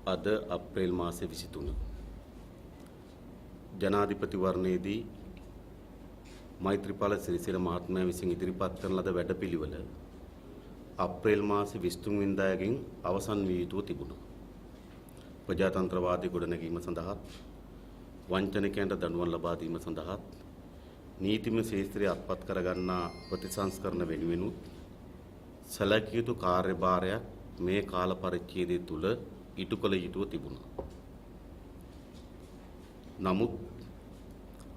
අද අප්‍රේල් මාසේ 23 ජනාධිපතිවරණයේදී මෛත්‍රීපාල සිරිසේන මහත්මයා විසින් ඉදිරිපත් කරන ලද වැඩපිළිවෙල අප්‍රේල් මාසේ 23 වෙනිදාගෙන් අවසන් විය යුතුව තිබුණා. ප්‍රජාතන්ත්‍රවාදී ගොඩනැගීම සඳහා වංචනිකයන්ට දඬුවම් ලබා දීම සඳහා නීතිමය ශාස්ත්‍රය අත්පත් කරගන්නා ප්‍රතිසංස්කරණ වෙනුවෙනුත් සැලකිය යුතු කාර්යභාරයක් මේ කාල පරිච්ඡේදය තුල ඉටු කළ යුතුව තිබුණා. නමුත්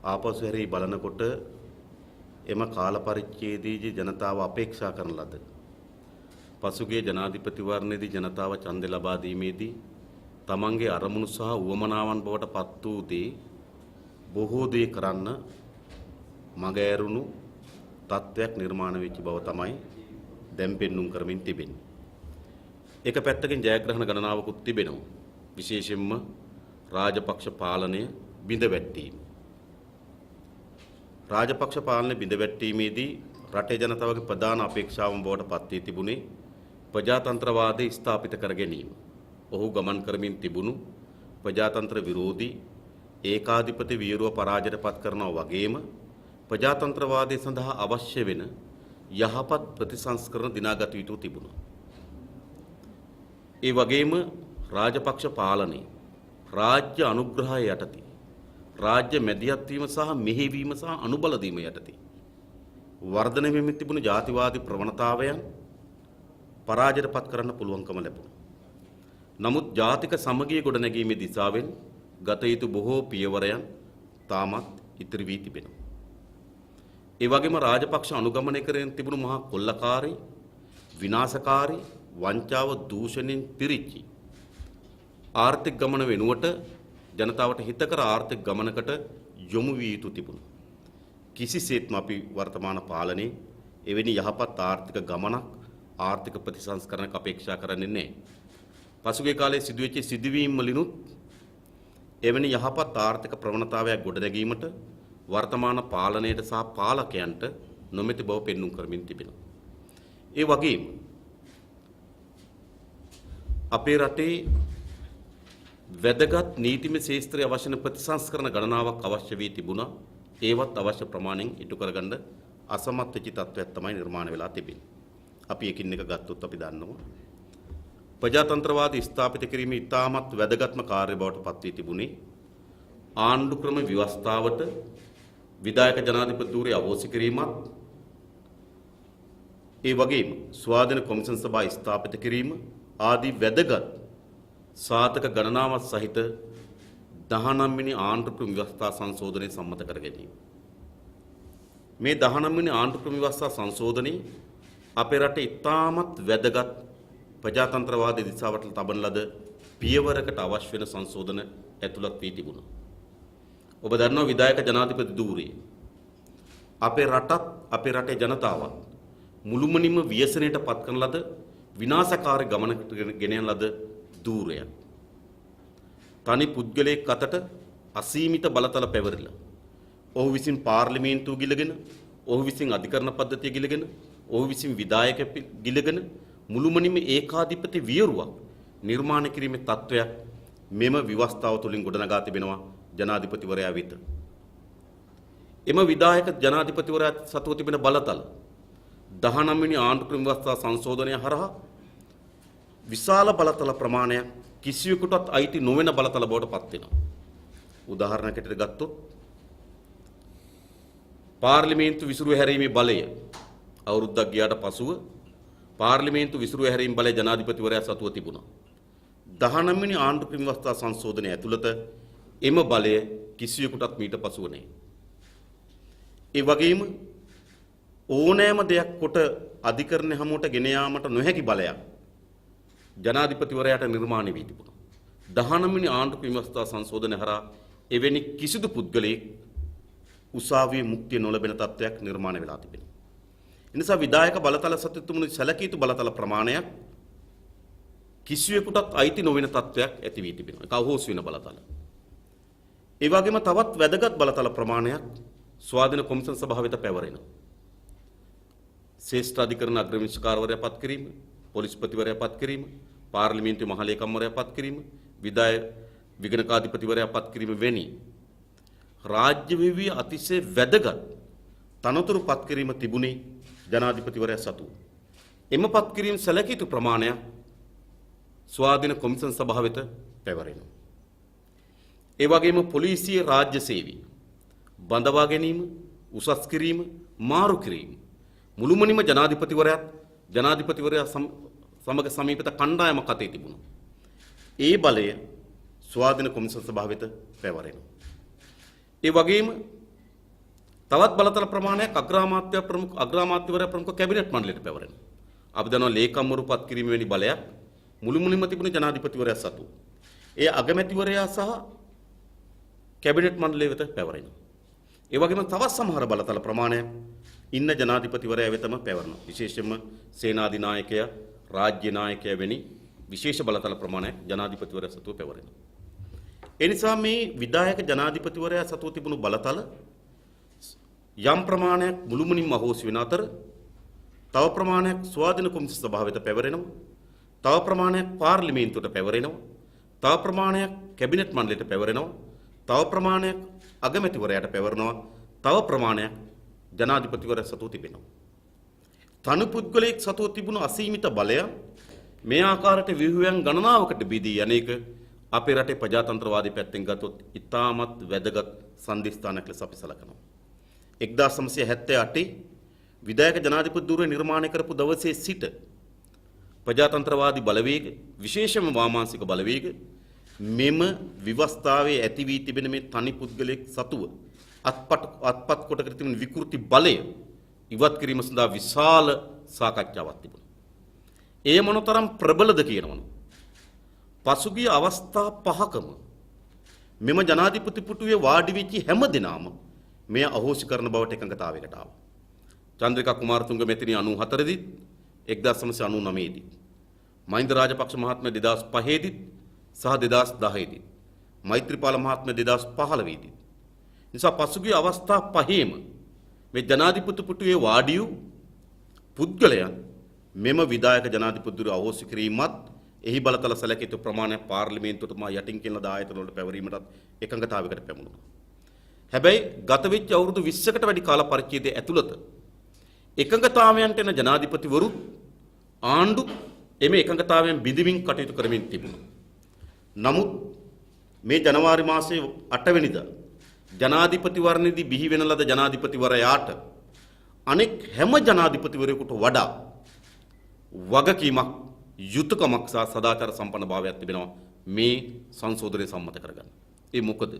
ආපසු හැරී බලනකොට එම කාල පරිච්ඡේදයේදී ජනතාව අපේක්ෂා කරන ලද පසුගිය ජනාධිපතිවරණයේදී ජනතාව ඡන්දය ලබා දීමේදී තමන්ගේ අරමුණු සහ උවමනාවන් බවට පත් වූ දේ බොහෝ දේ කරන්න මග ඇරුණු තත්ත්වයක් නිර්මාණය වෙච්ච බව තමයි දැන් පෙන්눔 කරමින් තිබෙන්නේ. එක පැත්තකින් ජයග්‍රහණ ගණනාවකුත් තිබෙනවා. විශේෂයෙන්ම රාජපක්ෂ පාලනය බිඳවැටීම. රාජපක්ෂ පාලනය බිඳවැටීමේදී රටේ ජනතාවගේ ප්‍රධාන අපේක්ෂාවන් බවට පත් වී තිබුණේ ප්‍රජාතන්ත්‍රවාදය ස්ථාපිත කර ගැනීම. ඔහු ගමන් කරමින් තිබුණු ප්‍රජාතන්ත්‍ර විරෝධී ඒකාධිපති වීරුව පරාජයට පත් කරනවා වගේම ප්‍රජාතන්ත්‍රවාදය සඳහා අවශ්‍ය වෙන යහපත් ප්‍රතිසංස්කරණ දිනාගත යුතු තිබුණා. ඒ වගේම රාජපක්ෂ පාලනයේ රාජ්‍ය අනුග්‍රහය යටතේ රාජ්‍ය මැදිහත් වීම සහ මෙහෙයවීම සහ අනුබල දීම යටතේ වර්ධනය වෙමින් තිබුණු ජාතිවාදී ප්‍රවණතාවයන් පරාජයට පත් කරන්න පුළුවන්කම ලැබුණා. නමුත් ජාතික සමගිය ගොඩනැගීමේ දිශාවෙන් ගත යුතු බොහෝ පියවරයන් තාමත් ඉතිරි වී තිබෙනවා. ඒ වගේම රාජපක්ෂ අනුගමනය කරගෙන තිබුණු මහා කොල්ලකාරී විනාශකාරී වංචාව දූෂණයෙන් පිරිච්ච ආර්ථික ගමන වෙනුවට ජනතාවට හිතකර ආර්ථික ගමනකට යොමු විය යුතු තිබුණා. කිසිසේත්ම අපි වර්තමාන පාලනයේ එවැනි යහපත් ආර්ථික ගමනක් ආර්ථික ප්‍රතිසංස්කරණයක් අපේක්ෂා කරන්නේ නැහැ. පසුගිය කාලයේ සිදුවෙච්ච සිදුවීම් වලිනුත් එවැනි යහපත් ආර්ථික ප්‍රවණතාවයක් ගොඩනැගීමට වර්තමාන පාලනයට සහ පාලකයන්ට නොමැති බව පෙන්눔 කරමින් තිබෙනවා. ඒ වගේම අපේ රටේ වැදගත් නීතිමය ශාස්ත්‍රයේ අවශ්‍ය ප්‍රතිසංස්කරණ ගණනාවක් අවශ්‍ය වී තිබුණා. ඒවත් අවශ්‍ය ප්‍රමාණයෙන් ඉටු කරගන්න අසමත් වෙච්ච තත්ත්වයක් තමයි නිර්මාණය වෙලා තිබෙන්නේ. අපි එකින් එක ගත්තොත් අපි දන්නවා ප්‍රජාතන්ත්‍රවාදී ස්ථාපිත කිරීම ඉතාමත් වැදගත්ම කාර්ය බවට පත් වී තිබුණේ ආණ්ඩු ක්‍රම ව්‍යවස්ථාවට විධායක ජනාධිපති ධූරය අවෝසි කිරීමත් ඒ වගේම ස්වාධීන කොමිෂන් සභා ස්ථාපිත කිරීම ආදී වැදගත් සාධක ගණනාවක් සහිත 19 වෙනි ආණ්ඩු ක්‍රම ව්‍යවස්ථා සංශෝධනය සම්මත කර ගැනීම. මේ 19 වෙනි ආණ්ඩු ක්‍රම ව්‍යවස්ථා සංශෝධනයේ අපේ රටේ ඉතාමත් වැදගත් ප්‍රජාතන්ත්‍රවාදී දිශාවට තබන ලද පියවරකට අවශ්‍ය වෙන සංශෝධන ඇතුළත් වී තිබුණා. ඔබ දන්නවා විධායක ජනාධිපති ධූරය අපේ රටත් අපේ රටේ ජනතාවත් මුළුමනින්ම ව්‍යසනයට පත් කරන ලද විනාශකාරී ගමනකට ගෙන යන ලද ධූරයක්. තනි පුද්ගලයෙක් අතට අසීමිත බලතල පැවරිලා ඔහු විසින් පාර්ලිමේන්තුව ගිලගෙන ඔහු විසින් අධිකරණ පද්ධතිය ගිලගෙන ඔහු විසින් විධායක ගිලගෙන මුළුමනින්ම ඒකාධිපති වියරුවක් නිර්මාණය කිරීමේ තත්ත්වයක් මෙම ව්‍යවස්ථාව තුළින් ගොඩනගා තිබෙනවා ජනාධිපතිවරයා වෙත. එම විධායක ජනාධිපතිවරයා සතුව තිබෙන බලතල 19 වෙනි ආණ්ඩු ක්‍රම ව්‍යවස්ථා සංශෝධනය හරහා විශාල බලතල ප්‍රමාණයක් කිසිවෙකුටත් අයිති නොවන බලතල බවට පත් වෙනවා. උදාහරණයකට ගත්තොත් පාර්ලිමේන්තු විසිරුව හැරීමේ බලය අවුරුද්දක් ගියාට පසුව පාර්ලිමේන්තු විසිරුව හැරීම බලය ජනාධිපතිවරයා සතුව තිබුණා. 19 වෙනි ආණ්ඩු ක්‍රම ව්‍යවස්ථා සංශෝධනය ඇතුළත එම බලය කිසිවෙකුටත් මීට පසුව නැහැ. ඒ වගේම ඕනෑම දෙයක් කොට අධිකරණ හමුවට ගෙන යාමට නොහැකි බලයක් ජනාධිපතිවරයාට නිර්මාණය වී තිබුණා. 19 වෙනි ආණ්ඩු ක්‍රම ව්‍යවස්ථා සංශෝධනය හරහා එවැනි කිසිදු පුද්ගලයෙක් උසාවියේ මුක්තිය නොලැබෙන තත්ත්වයක් නිර්මාණය වෙලා තිබෙනවා. එනිසා විධායක බලතල සතුතුමුණු සැලකිය යුතු බලතල ප්‍රමාණයක් කිසිවෙකුටත් අයිති නොවන තත්ත්වයක් ඇති වී තිබෙනවා. ඒක අහෝස් වෙන බලතල. ඒ වගේම තවත් වැදගත් බලතල ප්‍රමාණයක් ස්වාධීන කොමිෂන් සභාව වෙත පැවරෙනවා. ශ්‍රේෂ්ඨ අධිකරණ අග්‍රවිනිශ්චයකාරවරයා පත් කිරීම, පොලිස්පතිවරයා පත් කිරීම, පාර්ලිමේන්තු මහලේකම්වරයා පත් කිරීම විගණකාධිපතිවරයා පත් කිරීම වෙනි රාජ්‍ය විවිධ අතිශය වැදගත් තනතුරු පත් කිරීම තිබුණේ ජනාධිපතිවරයා සතුව. එම පත් කිරීම සැලකිය යුතු ප්‍රමාණයක් ස්වාධීන කොමිසම් සභාව වෙත පැවරෙනවා. ඒ වගේම පොලිසිය රාජ්‍ය සේවී බඳවා ගැනීම, උසස් කිරීම, මාරු කිරීම මුළුමනින්ම ජනාධිපතිවරයා සමග සමීපත කණ්ඩායමක් අතේ තිබුණා. ඒ බලය ස්වාධීන කොමිසම් සභාව වෙත පැවරෙනවා. ඒ වගේම තවත් බලතල ප්‍රමාණයක් අග්‍රාමාත්‍යවරයා ප්‍රමුඛ කැබිනට් මණ්ඩලයට පැවරෙනවා. අපි දන්නවා ලේකම්වරු පත් කිරීම වැනි බලයක් මුළුමනින්ම තිබුණ ජනාධිපතිවරයා සතු. ඒ අගමැතිවරයා සහ කැබිනට් මණ්ඩලය වෙත පැවරෙනවා. ඒ වගේම තවත් සමහර බලතල ප්‍රමාණයක් ඉන්න ජනාධිපතිවරයා වෙතම පැවරෙනවා. විශේෂයෙන්ම සේනාධිනායකයා, රාජ්‍ය නායකයා වැනි විශේෂ බලතල ප්‍රමාණයක් ජනාධිපතිවරයා සතුව පැවරෙනවා. ඒ නිසා මේ විධායක ජනාධිපතිවරයා සතුව තිබුණු බලතල යම් ප්‍රමාණයක් මුළුමනින්ම අහෝසි වෙන අතර තව ප්‍රමාණයක් ස්වාධීන කොමිසම් සභාව වෙත පැවරෙනවා. තව ප්‍රමාණයක් පාර්ලිමේන්තුවට පැවරෙනවා. තව ප්‍රමාණයක් කැබිනට් මණ්ඩලයට පැවරෙනවා. තව ප්‍රමාණයක් අගමැතිවරයාට පැවරෙනවා. තව ප්‍රමාණයක් ජනාධිපතිවරයා සතුව තිබෙනවා. තනු පුද්ගලයෙක් සතුව තිබුණු අසීමිත බලය මේ ආකාරයට ව්‍යුහයන් ගණනාවකට බෙදී අනේක අපේ රටේ ප්‍රජාතන්ත්‍රවාදී පැත්තෙන් ගත්තොත් ඉතාමත් වැදගත් සන්ධිස්ථානයක් ලෙස අපි සලකනවා. 1978 විධායක ජනාධිපති ධුරය නිර්මාණය කරපු දවසේ සිට ප්‍රජාතන්ත්‍රවාදී බලවේග විශේෂම වාමාංශික බලවේග මෙම විවස්ථාවේ ඇති වී තිබෙන මේ තනි පුද්ගලයෙක් සතුව අත්පත් කොටකට තිබෙන විකෘති බලය ඉවත් කිරීම සඳහා විශාල සාකච්ඡාවක් තිබුණා. ඒ මොනතරම් ප්‍රබලද කියනවනේ. පසුගිය අවස්ථා 5කම මෙම ජනාධිපති පුටුවේ වාඩි වෙච්ච හැම දිනම මෙය අහෝසි කරන බවට එකඟතාවයකට ආවා. චන්ද්‍රිකා කුමාරතුංග මෙතනිය 94 දී 1999 දී මහින්ද රාජපක්ෂ මහත්මයා 2005 දී සහ 2010 දී මෛත්‍රීපාල මහත්මයා 2015 දී නිසා පසුගිය අවස්ථා 5ෙම මේ ජනාධිපති පුටුවේ වාඩි වූ පුද්ගලයන් මෙම විධායක ජනාධිපතිවරු අහෝසි කිරීමත් එහි බලතල සැලකිය යුතු ප්‍රමාණයක් පාර්ලිමේන්තුවට මා යටින් කියන දායතන වලට පැවරීමටත් එකඟතාවයකට පැමුණුණා. හැබැයි ගත වෙච්ච අවුරුදු 20කට වැඩි කාල පරිච්ඡේදය ඇතුළත එකඟතාවයන්ට එන ජනාධිපතිවරු ආණ්ඩු එමෙ එකඟතාවයන් බිඳිමින් කටයුතු කරමින් තිබුණා. නමුත් මේ ජනවාරි මාසයේ 8 වෙනිදා ජනාධිපතිවරණයේදී බිහි වෙන ලද ජනාධිපතිවරයාට අනෙක් හැම ජනාධිපතිවරයෙකුට වඩා වගකීමක් යුතුයකමක් සහ සදාචාර සම්පන්න භාවයක් තිබෙනවා මේ සංශෝධනය සම්මත කරගන්න. ඒ මොකද?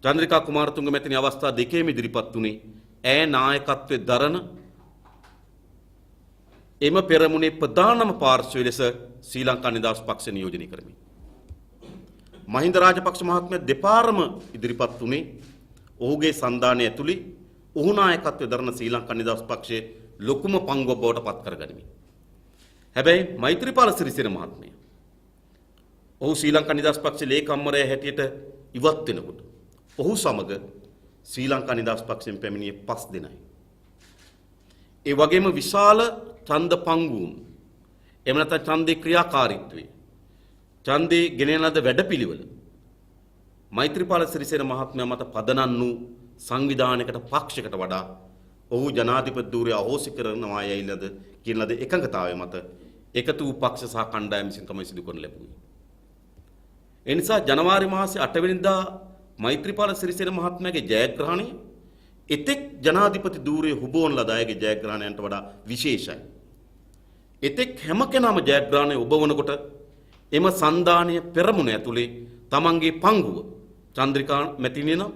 චන්ද්‍රිකා කුමාරතුංග මෙතන අවස්ථා දෙකේම ඉදිරිපත් වුණේ ඈ නායකත්වයේ දරන එම පෙරමුණේ ප්‍රධානම පාර්ශ්වය ලෙස ශ්‍රී ලංකා නිදහස් පක්ෂ නියෝජනය කරමින්. මහින්ද රාජපක්ෂ මහත්මයා දෙපාරම ඉදිරිපත් වුණේ ඔහුගේ සන්ධානය ඇතුළේ ඔහු නායකත්වයේ දරන ශ්‍රී ලංකා නිදහස් පක්ෂයේ ලොකුම පංගුවක් බවට පත් කරගනිමින්. හැබැයි මෛත්‍රීපාල සිරිසේන මහත්මයා ඔහු ශ්‍රී ලංකා නිදහස් පක්ෂයේ ලේකම්වරයා හැටියට ඉවත් වෙනකොට ඔහු සමග ශ්‍රී ලංකා නිදහස් පක්ෂයෙන් පැමිණියේ 5 දෙනයි. ඒ වගේම විශාල ඡන්ද පංගුවුම් එහෙම නැත්නම් ඡන්දේ ක්‍රියාකාරීත්වයේ ඡන්දේ ගෙනෙන ලද වැඩපිළිවෙල මෛත්‍රීපාල සිරිසේන මහත්මයා මත පදනම් වූ සංවිධානයකට පක්ෂයකට වඩා ඔහු ජනාධිපති ධූරය අහෝසි කරනවා යයිලද කියන ලද එකඟතාවය මත එකතු වූ පක්ෂ සහ කණ්ඩායම් විසින් තමයි සිදු කරන ලැබුණේ. ඒ නිසා ජනවාරි මාසයේ 8 වෙනිදා මෛත්‍රීපාල සිරිසේන මහත්මයාගේ ජයග්‍රහණය එතෙක් ජනාධිපති ධූරයේ හුබවන ලද අයගේ ජයග්‍රහණයන්ට වඩා විශේෂයි. එතෙක් හැම කෙනාම ජයග්‍රහණය ඔබවනකොට එම සන්ධානීය පෙරමුණ ඇතුලේ තමන්ගේ පංගුව චන්ද්‍රිකා මැතිණිය නම්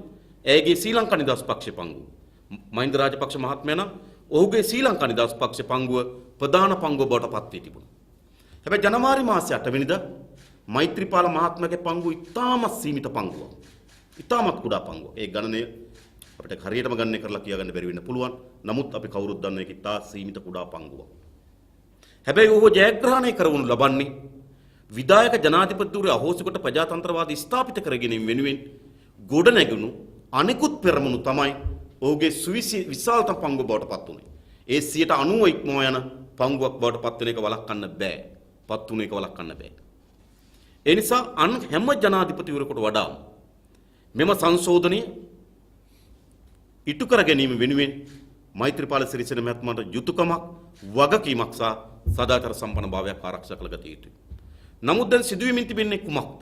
ඇයගේ ශ්‍රී ලංකා නිදහස් පක්ෂයේ පංගුව මහින්ද රාජපක්ෂ මහත්මයා නම් ඔහුගේ ශ්‍රී ලංකා නිදහස් පක්ෂයේ පංගුව ප්‍රධාන පංගුව බවට පත් වී තිබුණා. හැබැයි ජනවාරි මාසයේ 8 වෙනිදා මෛත්‍රීපාල මහත්මයාගේ පංගුව ඉතාමත් සීමිත පංගුවක්. ඉතාමත් කුඩා පංගුවක්. ඒ ගණනය අපිට හරියටම ගණනය කරලා කියාගන්න බැරි වෙන්න පුළුවන්. නමුත් අපි කවුරුත් දන්න එක ඉතා සීමිත කුඩා පංගුවක්. හැබැයි ඔහු ජයග්‍රහණය කරවනු ලබන්නේ විධායක ජනාධිපති ධූරය අහෝසි කොට ප්‍රජාතන්ත්‍රවාදී ස්ථාපිත කර ගැනීම වෙනුවෙන් ගොඩ නැගුණු අනිකුත් පෙරමුණු තමයි ඔහුගේ විශාලතම පංගුව බවට පත් වුණේ. ඒ 90% ඉක්මවා යන පංගුවක් බවට පත් වෙන එක වළක්වන්න බෑ. පත් වුණ එක වළක්වන්න බෑ. ඒ නිසා අන් හැම ජනාධිපතිවරයෙකුට වඩා මෙම සංශෝධනය ඉටු කර ගැනීම වෙනුවෙන් මෛත්‍රීපාල සිරිසේන මහත්මයාට යුතුයකමක් වගකීමක් සහ සදාචාර සම්පන්න භාවයක් ආරක්ෂා කළ ගත යුතුයි. නමුත් දැන් සිදුවීමින් තිබෙන්නේ කුමක්ද?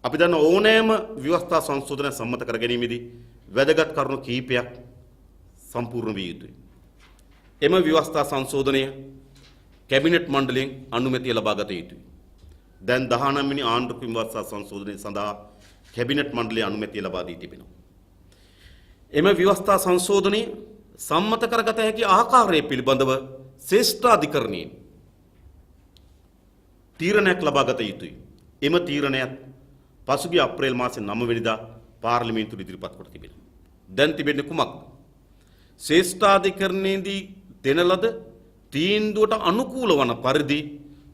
අපි දන්න ඕනෑම ව්‍යවස්ථා සංශෝධනය සම්මත කර ගැනීමේදී වැදගත් කරුණු කිහිපයක් සම්පූර්ණ විය යුතුයි. එම ව්‍යවස්ථා සංශෝධනය කැබිනට් මණ්ඩලයෙන් අනුමැතිය ලබා ගත යුතුයි. දැන් 19 වෙනි ආණ්ඩුක්‍රම ව්‍යවස්ථා සංශෝධනය සඳහා කැබිනට් මණ්ඩලයේ අනුමැතිය ලබා දී තිබෙනවා. එම ව්‍යවස්ථා සංශෝධනය සම්මත කරගත හැකි ආකාරය පිළිබඳව ශ්‍රේෂ්ඨාධිකරණයෙන් තීරණයක් ලබා ගත යුතුයි. එම තීරණයත් පසුගිය අප්‍රේල් මාසයේ 9 වෙනිදා පාර්ලිමේන්තුවට ඉදිරිපත් කොට තිබෙනවා. දැන් තිබෙන්නේ කුමක්ද? ශ්‍රේෂ්ඨාධිකරණයේදී දෙන ලද තීන්දුවට අනුකූල වන පරිදි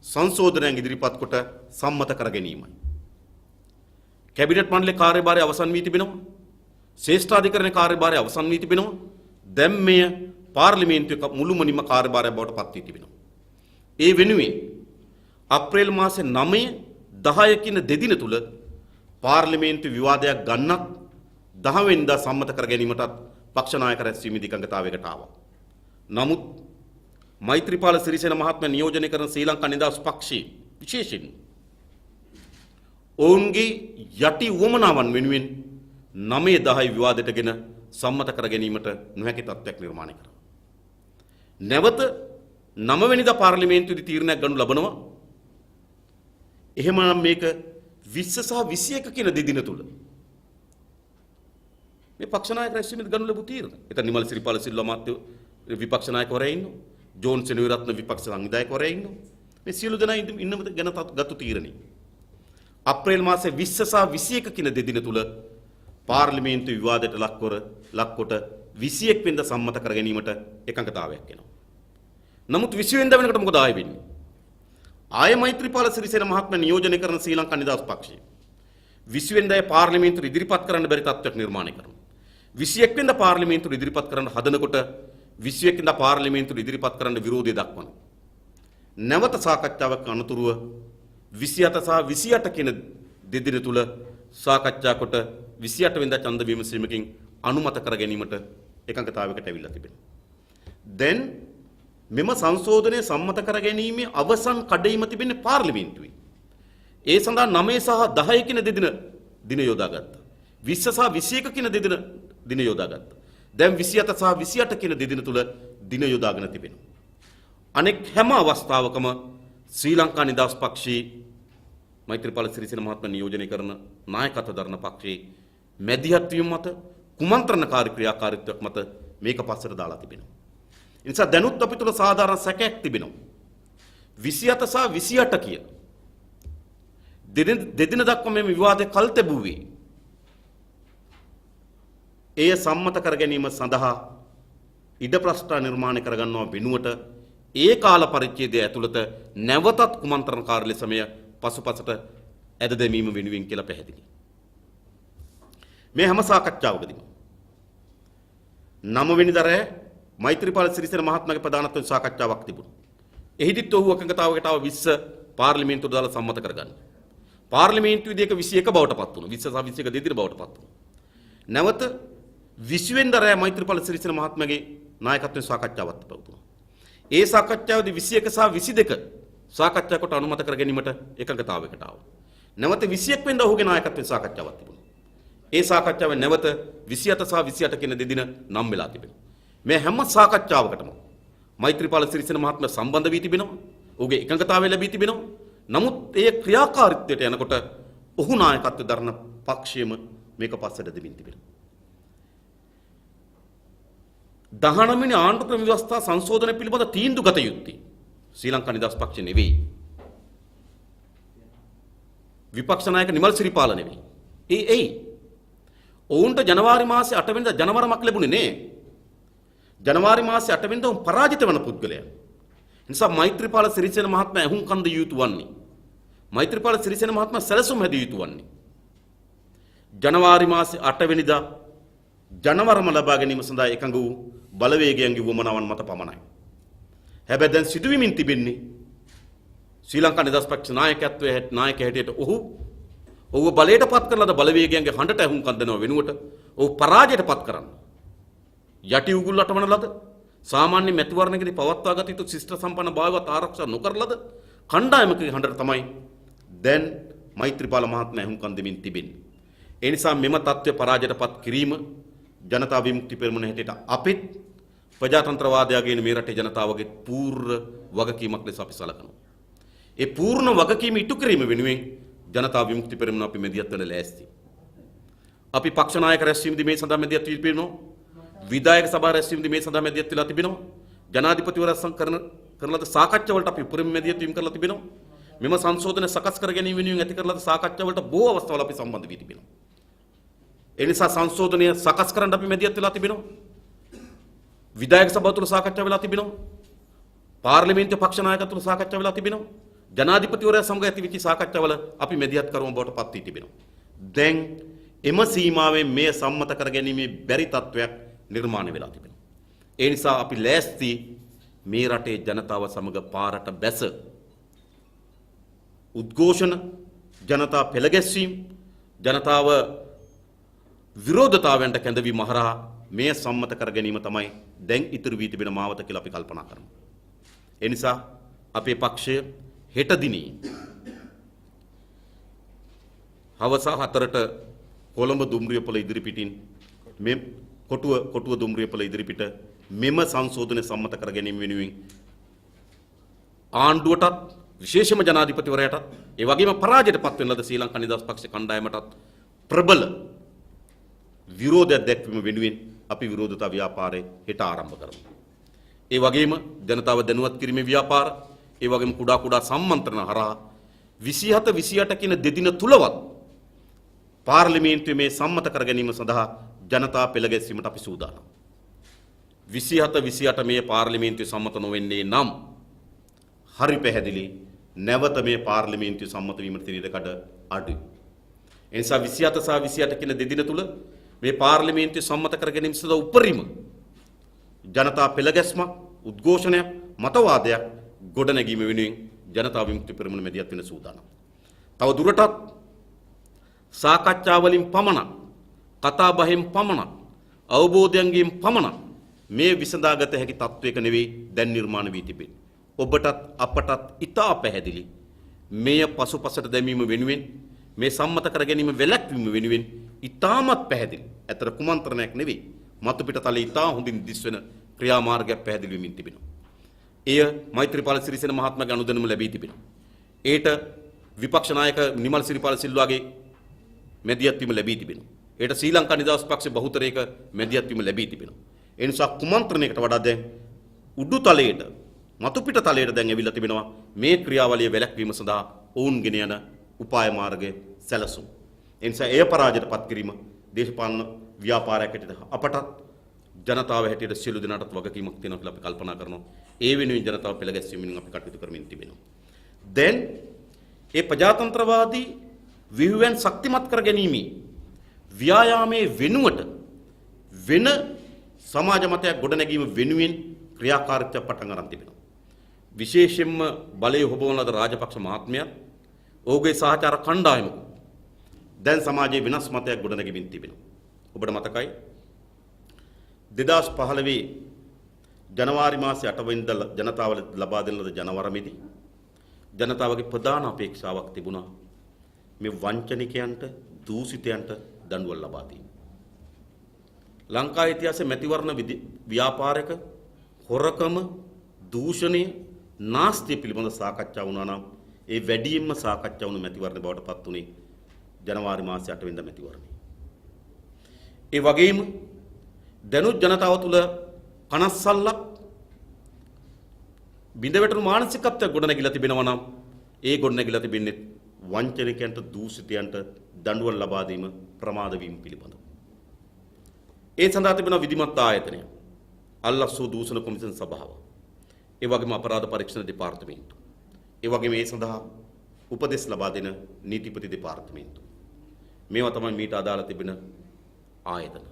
සංශෝධනයන් ඉදිරිපත් කොට සම්මත කර ගැනීමයි. කැබිනට් මණ්ඩලයේ කාර්යභාරය අවසන් වී තිබෙනවා. ශ්‍රේෂ්ඨාධිකරණ කාර්යභාරය අවසන් වී තිබෙනවා. දැන් මෙය පාර්ලිමේන්තුවේ මුළුමනින්ම කාර්යභාරය බවට පත් වී තිබෙනවා. ඒ වෙනුවෙන් අප්‍රේල් මාසේ 9 10 කින දෙදින තුල පාර්ලිමේන්තු විවාදයක් ගන්නත් 10 වෙනිදා සම්මත කර ගැනීමටත් පක්ෂ නායක රැස්වීමේදී එකඟතාවයකට ආවා. නමුත් මෛත්‍රීපාල සිරිසේන මහත්මයා නියෝජනය කරන ශ්‍රී ලංකා නිදහස් පක්ෂයේ විශේෂයෙන් ඔවුන්ගේ යටි උවමනාවන් වෙනුවෙන් 9-10 විවාදයටගෙන සම්මත කර ගැනීමට නොහැකි තත්ත්වයක් නිර්මාණය කරනවා. නැවත 9 වෙනිදා පාර්ලිමේන්තුවේදී තීරණයක් ගනු ලබනවා. එහෙමනම් මේක 20 සහ 21 කියන දෙදින තුල මේ පක්ෂ නායක රැස්වීමේදී ගනු ලැබු තීරණ. එතන නිමල් සිරිපාල සිල්වා මහත්තයෝ විපක්ෂ නායකවරයා ඉන්නවා. ජෝන් සෙනවිරත්න විපක්ෂ සංවිධායකවරයා ඉන්නවා. මේ සියලු දෙනා ඉන්නම ගැන ගත්තු තීරණේ. අප්‍රේල් මාසයේ 20 සහ 21 කියන දෙදින තුල පාර්ලිමේන්තු විවාදයට ලක්කොට 21 වෙනිදා සම්මත කර ගැනීමට එකඟතාවයක් එනවා. නමුත් 20 වෙනිදා වෙනකොට මොකද ආයෙ වෙන්නේ? ආයෙ මෛත්‍රීපාල සිරිසේන මහත්මයා නියෝජනය කරන ශ්‍රී ලංකා නිදහස් පක්ෂය 20 වෙනිදා පාර්ලිමේන්තුවට ඉදිරිපත් කරන්න බැරි තත්ත්වයක් නිර්මාණය කරනවා. 21 වෙනිදා පාර්ලිමේන්තුවට ඉදිරිපත් කරන්න හදනකොට 21 වෙනිදා පාර්ලිමේන්තුවට ඉදිරිපත් කරන්න විරෝධය දක්වනවා. නැවත සාකච්ඡාවක් අනතුරුව 27 සහ 28 කියන දෙදින තුල සාකච්ඡා කොට 28 වෙනිදා ඡන්ද විමසීමකින් අනුමත කර ගැනීමට එකඟතාවයකට ඇවිල්ලා තිබෙනවා. දැන් මෙම සංශෝධනය සම්මත කර ගැනීමේ අවසන් කඩයිම තිබෙන්නේ පාර්ලිමේන්තුවේ. ඒ සඳහා 9 සහ 10 කියන දින යොදාගත්තා. 20 සහ 21 කියන දින යොදාගත්තා. දැන් 27 සහ 28 කියන දෙදින තුල දින යොදාගෙන තිබෙනවා. අනෙක් හැම අවස්ථාවකම ශ්‍රී ලංකා නිදහස් පක්ෂයේ මෛත්‍රීපාල සිරිසේන මහත්මයා නියෝජනය කරන නායකත්ව දරන පක්ෂයේ මැදිහත් වීම මත කුමන්ත්‍රණකාරී ක්‍රියාකාරීත්වයක් මත මේක පස්සට දාලා තිබෙනවා. ඒ නිසා දැනුත් අපි තුල සාධාරණ සැකයක් තිබෙනවා. 27 සහ 28 කිය දෙදින දක්වා මේ විවාදේ කල් තැබුවේ එය සම්මත කර ගැනීම සඳහා ඉඩ ප්‍රස්ථා නිර්මාණය කරගන්නවා වෙනුවට ඒ කාල පරිච්ඡේදය ඇතුළත නැවතත් කුමන්ත්‍රණකාරී ලෙසමය පසුපසට ඇද දැමීම වෙනුවෙන් කියලා පැහැදිලි. මේ හැම සාකච්ඡාවකදීම 9 වෙනිදා රෑ මෛත්‍රීපාල සිරිසේන මහත්මයාගේ ප්‍රධානත්වයෙන් සාකච්ඡාවක් තිබුණා. එහිදීත් ඔහු එකඟතාවයකට ආව 20 පාර්ලිමේන්තුවට දාලා සම්මත කරගන්න. පාර්ලිමේන්තුවේදී ඒක 21 බවට පත් වුණා. 20 සහ 21 දෙදින බවට පත් වුණා. නැවත 20 වෙනිදා රෑ මෛත්‍රීපාල සිරිසේන මහත්මයාගේ නායකත්වයෙන් සාකච්ඡාවක් තිබුණා. ඒ සාකච්ඡාවේදී 21 සහ 22 සාකච්ඡා කොට අනුමත කර ගැනීමට එකඟතාවයකට ආවා. නැවත 21 වෙනිදා ඔහුගේ නායකත්වයෙන් සාකච්ඡාවක් තිබුණා. ඒ සාකච්ඡාවෙන් නැවත 27 සහ 28 කියන දෙදින නම් වෙලා තිබෙනවා. මේ හැම සාකච්ඡාවකටම මෛත්‍රීපාල සිරිසේන මහත්මයා සම්බන්ධ වී තිබෙනවා. ඔහුගේ එකඟතාවය ලැබී තිබෙනවා. නමුත් ඒ ක්‍රියාකාරීත්වයට යනකොට ඔහු නායකත්වය දරන පක්ෂයම මේක පස්සට දෙමින් තිබෙනවා. 19 වෙනි ආණ්ඩුක්‍රම ව්‍යවස්ථා සංශෝධනය පිළිබඳ තීන්දුව ගත යුත්තේ ශ්‍රී ලංකා නිදහස් පක්ෂ නෙවෙයි. විපක්ෂ නායක නිමල් සිරිපාල නෙවෙයි. එයි ඔවුන්ට ජනවාරි මාසේ 8 වෙනිදා ජනවරමක් ලැබුණේ නේ. ජනවාරි මාසේ 8 වෙනිදා උන් පරාජිත වන පුද්ගලයා. නිසා මෛත්‍රීපාල සිරිසේන මහත්මයා ඇහුම් කන් දිය යුතු වන්නේ. මෛත්‍රීපාල සිරිසේන මහත්මයා සැලසුම් හැදිය යුතු වන්නේ. ජනවාරි මාසේ 8 වෙනිදා ජනවරම ලබා ගැනීම සඳහා එකඟ වූ බලවේගයන්ගේ වමනාවන් මත පමණයි. හැබැයි දැන් සිදුවීමින් තිබෙන්නේ ශ්‍රී ලංකා නිදහස් පක්ෂ නායකත්වයේ නායක හැටියට ඔහු බලයට පත් කරලාද බලවේගයන්ගේ හඬට ඇහුම්කන් දෙනව වෙනුවට ඔහු පරාජයට පත් කරන්න. යටි උගුල් අටවන ලද සාමාන්‍ය මැතිවරණයකදී පවත්වාගත යුතු ශිෂ්ට සම්පන්න භාවයවත් ආරක්ෂා නොකරලද කණ්ඩායමකගේ හඬට තමයි දැන් මෛත්‍රීපාල මහත්මයා ඇහුම්කන් දෙමින් තිබෙන්නේ. ඒ නිසා මෙම තත්ත්වය පරාජයට පත් කිරීම ජනතා විමුක්ති පෙරමුණ හැටියට අපිත් ප්‍රජාතන්ත්‍රවාදයගේ මේ රටේ ජනතාවගේ පූර්ව වගකීමක් ලෙස අපි සලකනවා. ඒ පූර්ණ වගකීම ඉටු කිරීම වෙනුවෙන් ජනතා විමුක්ති පෙරමුණ අපි මෙදියත් වෙන ලෑස්ති. අපි පක්ෂ නායක රැස්වීමදී මේ සඳහා මෙදියත් වී තිබෙනවා. විධායක සභා රැස්වීමදී මේ සඳහා මෙදියත් වෙලා තිබෙනවා. ජනාධිපතිවරයා කරන ලද සාකච්ඡාවලට අපි උපරිම මෙදියත් වීම කරලා තිබෙනවා. මෙම සංශෝධන සකස් කර ගැනීම වෙනුවෙන් ඇති කරන ලද සාකච්ඡාවලට බොහෝ අවස්ථාවල අපි සම්බන්ධ වී තිබෙනවා. ඒ නිසා සංශෝධනය සකස් කරන්න අපි මෙදියත් වෙලා තිබෙනවා. විධායක සභාව තුළ සාකච්ඡා වෙලා තිබෙනවා. පාර්ලිමේන්තු පක්ෂ නායකත්ව තුළ සාකච්ඡා වෙලා තිබෙනවා. ජනාධිපතිවරයා සමග ඇතිවෙච්ච සාකච්ඡාවල අපි මෙදියත් කරුවන් බවට පත් වී තිබෙනවා. දැන් එම සීමාවෙන් මේ සම්මත කර ගැනීමේ බැරි තත්වයක් නිර්මාණය වෙලා තිබෙනවා. ඒ නිසා අපි ලෑස්ති මේ රටේ ජනතාව සමග පාරට බැස උද්ඝෝෂණ, ජනතා පෙළගැස්වීම, ජනතාව විරෝධතාවයන්ට කැඳවීම හරහා මේ සම්මත කර ගැනීම තමයි දැන් ඉතුරු වී තිබෙන මාවත කියලා අපි කල්පනා කරනවා. ඒ නිසා අපේ පක්ෂය හෙට දිනේ හවස 4ට කොළඹ දුම්රියපොළ ඉදිරිපිටින් මේ කොටුව දුම්රියපොළ ඉදිරිපිට මෙම සංශෝධනය සම්මත කර ගැනීම වෙනුවෙන් ආණ්ඩුවටත් විශේෂම ජනාධිපතිවරයාටත් ඒ වගේම පරාජයට පත් වෙන ලද ශ්‍රී ලංකා නිදහස් පක්ෂ කණ්ඩායමටත් ප්‍රබල විරෝධයක් දැක්වීම වෙනුවෙන් අපි විරෝධතා ව්‍යාපාරය හෙට ආරම්භ කරමු. ඒ වගේම ජනතාව දැනුවත් කිරීමේ ව්‍යාපාර, ඒ වගේම කුඩා සම්මන්ත්‍රණ හරහා 27 28 කියන දෙදින තුලවත් පාර්ලිමේන්තුවේ මේ සම්මත කර ගැනීම සඳහා ජනතා පෙළ ගැස්වීමට අපි සූදානම්. 27 28 මේ පාර්ලිමේන්තුවේ සම්මත නොවෙන්නේ නම් හරි පැහැදිලි නැවත මේ පාර්ලිමේන්තුවේ සම්මත වීමට තියෙන ඉඩකඩ අඩුයි. ඒ නිසා 27 සහ 28 කියන දෙදින තුල මේ පාර්ලිමේන්තුවේ සම්මත කර ගැනීම සඳහා උපරිම ජනතා පෙළ ගැස්මක්, උද්ඝෝෂණයක්, මතවාදයක් ගොඩනැගීම වෙනුවෙන් ජනතා විමුක්ති පෙරමුණ මෙදියත් වෙන සූදානම්. තව දුරටත් සාකච්ඡා වලින් පමණක්, කතා බහෙන් පමණක්, අවබෝධයන්ගෙන් පමණක් මේ විසඳාගත හැකි තත්වයක නෙවෙයි දැන් නිර්මාණය වී තිබෙන්නේ. ඔබටත් අපටත් ඉතා පැහැදිලි මෙය පසුපසට දැමීම වෙනුවෙන්, මේ සම්මත කර ගැනීම වැළැක්වීම වෙනුවෙන් ඉතාමත් පැහැදිලි, අතර කුමන්ත්‍රණයක් නෙවෙයි, මතු පිටතලේ ඉතා හොඳින් දිස්වෙන ක්‍රියාමාර්ගයක් පැහැදිලි වෙමින් තිබෙනවා. එය මෛත්‍රීපාල සිරිසේන මහත්මයාගේ අනුදැනුම ලැබී තිබෙනවා. ඒට විපක්ෂ නායක නිමල් සිරිපාල සිල්වාගේ මෙදියත් වීම ලැබී තිබෙනවා. ඒට ශ්‍රී ලංකා නිදහස් පක්ෂ බහුතරයක මෙදියත් වීම ලැබී තිබෙනවා. ඒ නිසා කුමන්ත්‍රණයකට වඩා දැන් උඩු තලයට, මතු පිට තලයට දැන් ඇවිල්ලා තිබෙනවා මේ ක්‍රියාවලිය වැළැක්වීම සඳහා ඔවුන් ගෙන යන උපාය මාර්ගය සැලසුම්. ඒ නිසා එය පරාජයට පත් කිරීම දේශපාලන ව්‍යාපාරයක් හැටියට අපටත් ජනතාව හැටියට සියලු දෙනාටත් වගකීමක් තියෙනවා කියලා අපි කල්පනා කරනවා. ඒ වෙනුවෙන් ජනතාව පෙළ ගැස්වීමෙන් අපි කටයුතු කරමින් තිබෙනවා. දැන් ඒ ප්‍රජාතන්ත්‍රවාදී ව්‍යුහයන් ශක්තිමත් කර ගැනීමේ ව්‍යායාමයේ වෙනුවට වෙන සමාජ මතයක් ගොඩනැගීම වෙනුවෙන් ක්‍රියාකාරීත්වය පටන් ගන්න තිබෙනවා. විශේෂයෙන්ම බලය හොබවන ලද රාජපක්ෂ මහත්මයා ඔහුගේ සහචාර කණ්ඩායම දැන් සමාජයේ වෙනස් මතයක් ගොඩනැගෙමින් තිබෙනවා. ඔබට මතකයි 2015 ජනවාරි මාසයේ 8 වෙනිදා ජනතාවට ලබා දෙන ලද ජනවරමේදී ජනතාවගේ ප්‍රධාන අපේක්ෂාවක් තිබුණා මේ වංචනිකයන්ට, දූෂිතයන්ට දඬුවම් ලබා දීම. ලංකා ඉතිහාසයේ මැතිවරණ ව්‍යාපාරයක හොරකම, දූෂණය, නාස්තිය පිළිබඳ සාකච්ඡා වුණා නම් ඒ වැඩියෙන්ම සාකච්ඡා වුණු මැතිවරණ බවට පත් වුණේ ජනවාරි මාසයේ 8 වෙනිදා මැතිවරණය. ඒ වගේම දැනුත් ජනතාව තුළ කනස්සල්ලක්, බිඳවැටුණු මානසිකත්වයක් ගොඩනැගිලා තිබෙනවා නම් ඒ ගොඩනැගිලා තිබෙන්නේ වංචනිකයන්ට, දූෂිතයන්ට දඬුවම් ලබා දීම, ප්‍රමාද වීම පිළිබඳව. ඒ සඳහා තිබෙන විධිමත් ආයතනය අල්ලස්සෝ දූෂණ කොමිෂන් සභාව, ඒ වගේම අපරාධ පරීක්ෂණ දෙපාර්තමේන්තුව, ඒ වගේම ඒ සඳහා උපදෙස් ලබා දෙන නීතිපති දෙපාර්තමේන්තුව. මේවා තමයි මීට අදාළ තිබෙන ආයතන.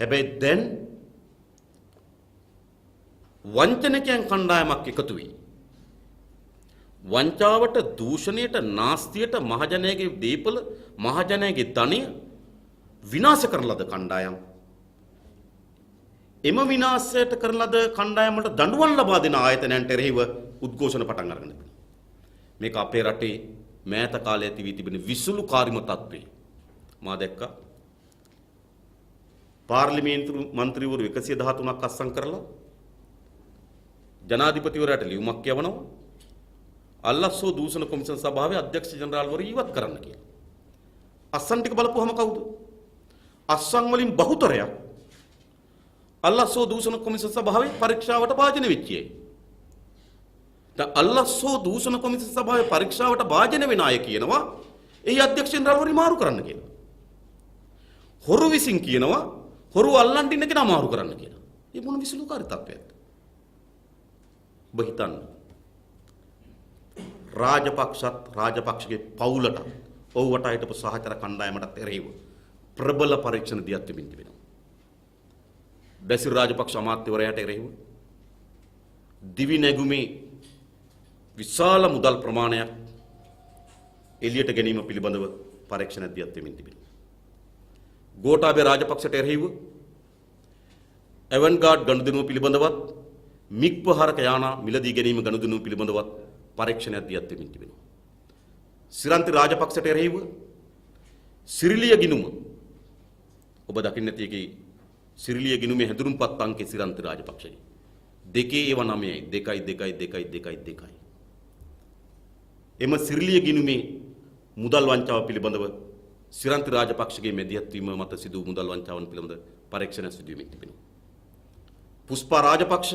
හැබැයි දැන් වංචනිකයන් කණ්ඩායමක් එකතු වී වංචාවට, දූෂණයට, නාස්තියට මහජනයාගේ දීපල, මහජනයාගේ ධනය විනාශ කරන ලද කණ්ඩායම්. එම විනාශයට කරන ලද කණ්ඩායමට දඬුවම් ලබා දෙන ආයතනයන්ට එරෙහිව උද්ඝෝෂණ පටන් අරගෙන තිබෙනවා. මේක අපේ රටේ මෑත කාලයේ තිබී තිබෙන විසුලුකාරීම තත්ත්වය. මා දැක්කා පාර්ලිමේන්තු මන්ත්‍රීවරු 113ක් අත්සන් කරලා ජනාධිපතිවරයාට ලියුමක් යවනවා අල්ලස්සෝ දූෂණ කොමිෂන් සභාවේ අධ්‍යක්ෂ ජනරාල්වරු ඉවත් කරන්න කියලා. අස්සන් ටික බලපුවම කවුද? අස්සන් වලින් බහුතරයක් අල්ලස්සෝ දූෂණ කොමිෂන් සභාවේ පරීක්ෂාවට භාජනය වෙච්ච අය. දැන් අල්ලස්සෝ දූෂණ කොමිෂන් සභාවේ පරීක්ෂාවට භාජනය වෙන අය කියනවා එහි අධ්‍යක්ෂ ජනරාල්වරු මාරු කරන්න කියලා. හොරු විසින් කියනවා හොරු අල්ලන් ඉන්න කෙනා මාරු කරන්න කියලා. මේ මොන විසුලුකාරී තත්ත්වයක්ද? ඔබ හිතන්න. රාජපක්ෂගේ පවුලට ඔව්වට හිටපු සහචර කණ්ඩායමටත් එරෙහිව ප්‍රබල පරීක්ෂණ දියත් වෙමින් තිබෙනවා. බැසිල් රාජපක්ෂ අමාත්‍යවරයාට එරෙහිව දිවි නැගුමේ විශාල මුදල් ප්‍රමාණයක් එළියට ගැනීම පිළිබඳව පරීක්ෂණ දියත් වෙමින් තිබෙනවා. ගෝඨාභය රාජපක්ෂට එරෙහිව එවන්ගාඩ් ගනුදෙනුව පිළිබඳවත් මිග්පහරක යානා මිලදී ගැනීම ගනුදෙනුව පිළිබඳවත් පරීක්ෂණයක් දියත් වෙමින් තිබෙනවා. සිරන්ති රාජපක්ෂට එරෙහිව සිරිලිය ගිණුම ඔබ දකින්න තියෙකේ සිරිලිය ගිණුමේ හැඳුනුම්පත් අංකේ සිරන්ති රාජපක්ෂගේ 2/9 එම සිරිලිය ගිණුමේ මුදල් වංචාව පිළිබඳව සිරන්ති රාජපක්ෂගේ මෙදිහත් වීම මත සිදු මුදල් වංචාවන් පිළිබඳ පරීක්ෂණ සිදු වෙමින් තිබෙනවා. පුෂ්පා රාජපක්ෂ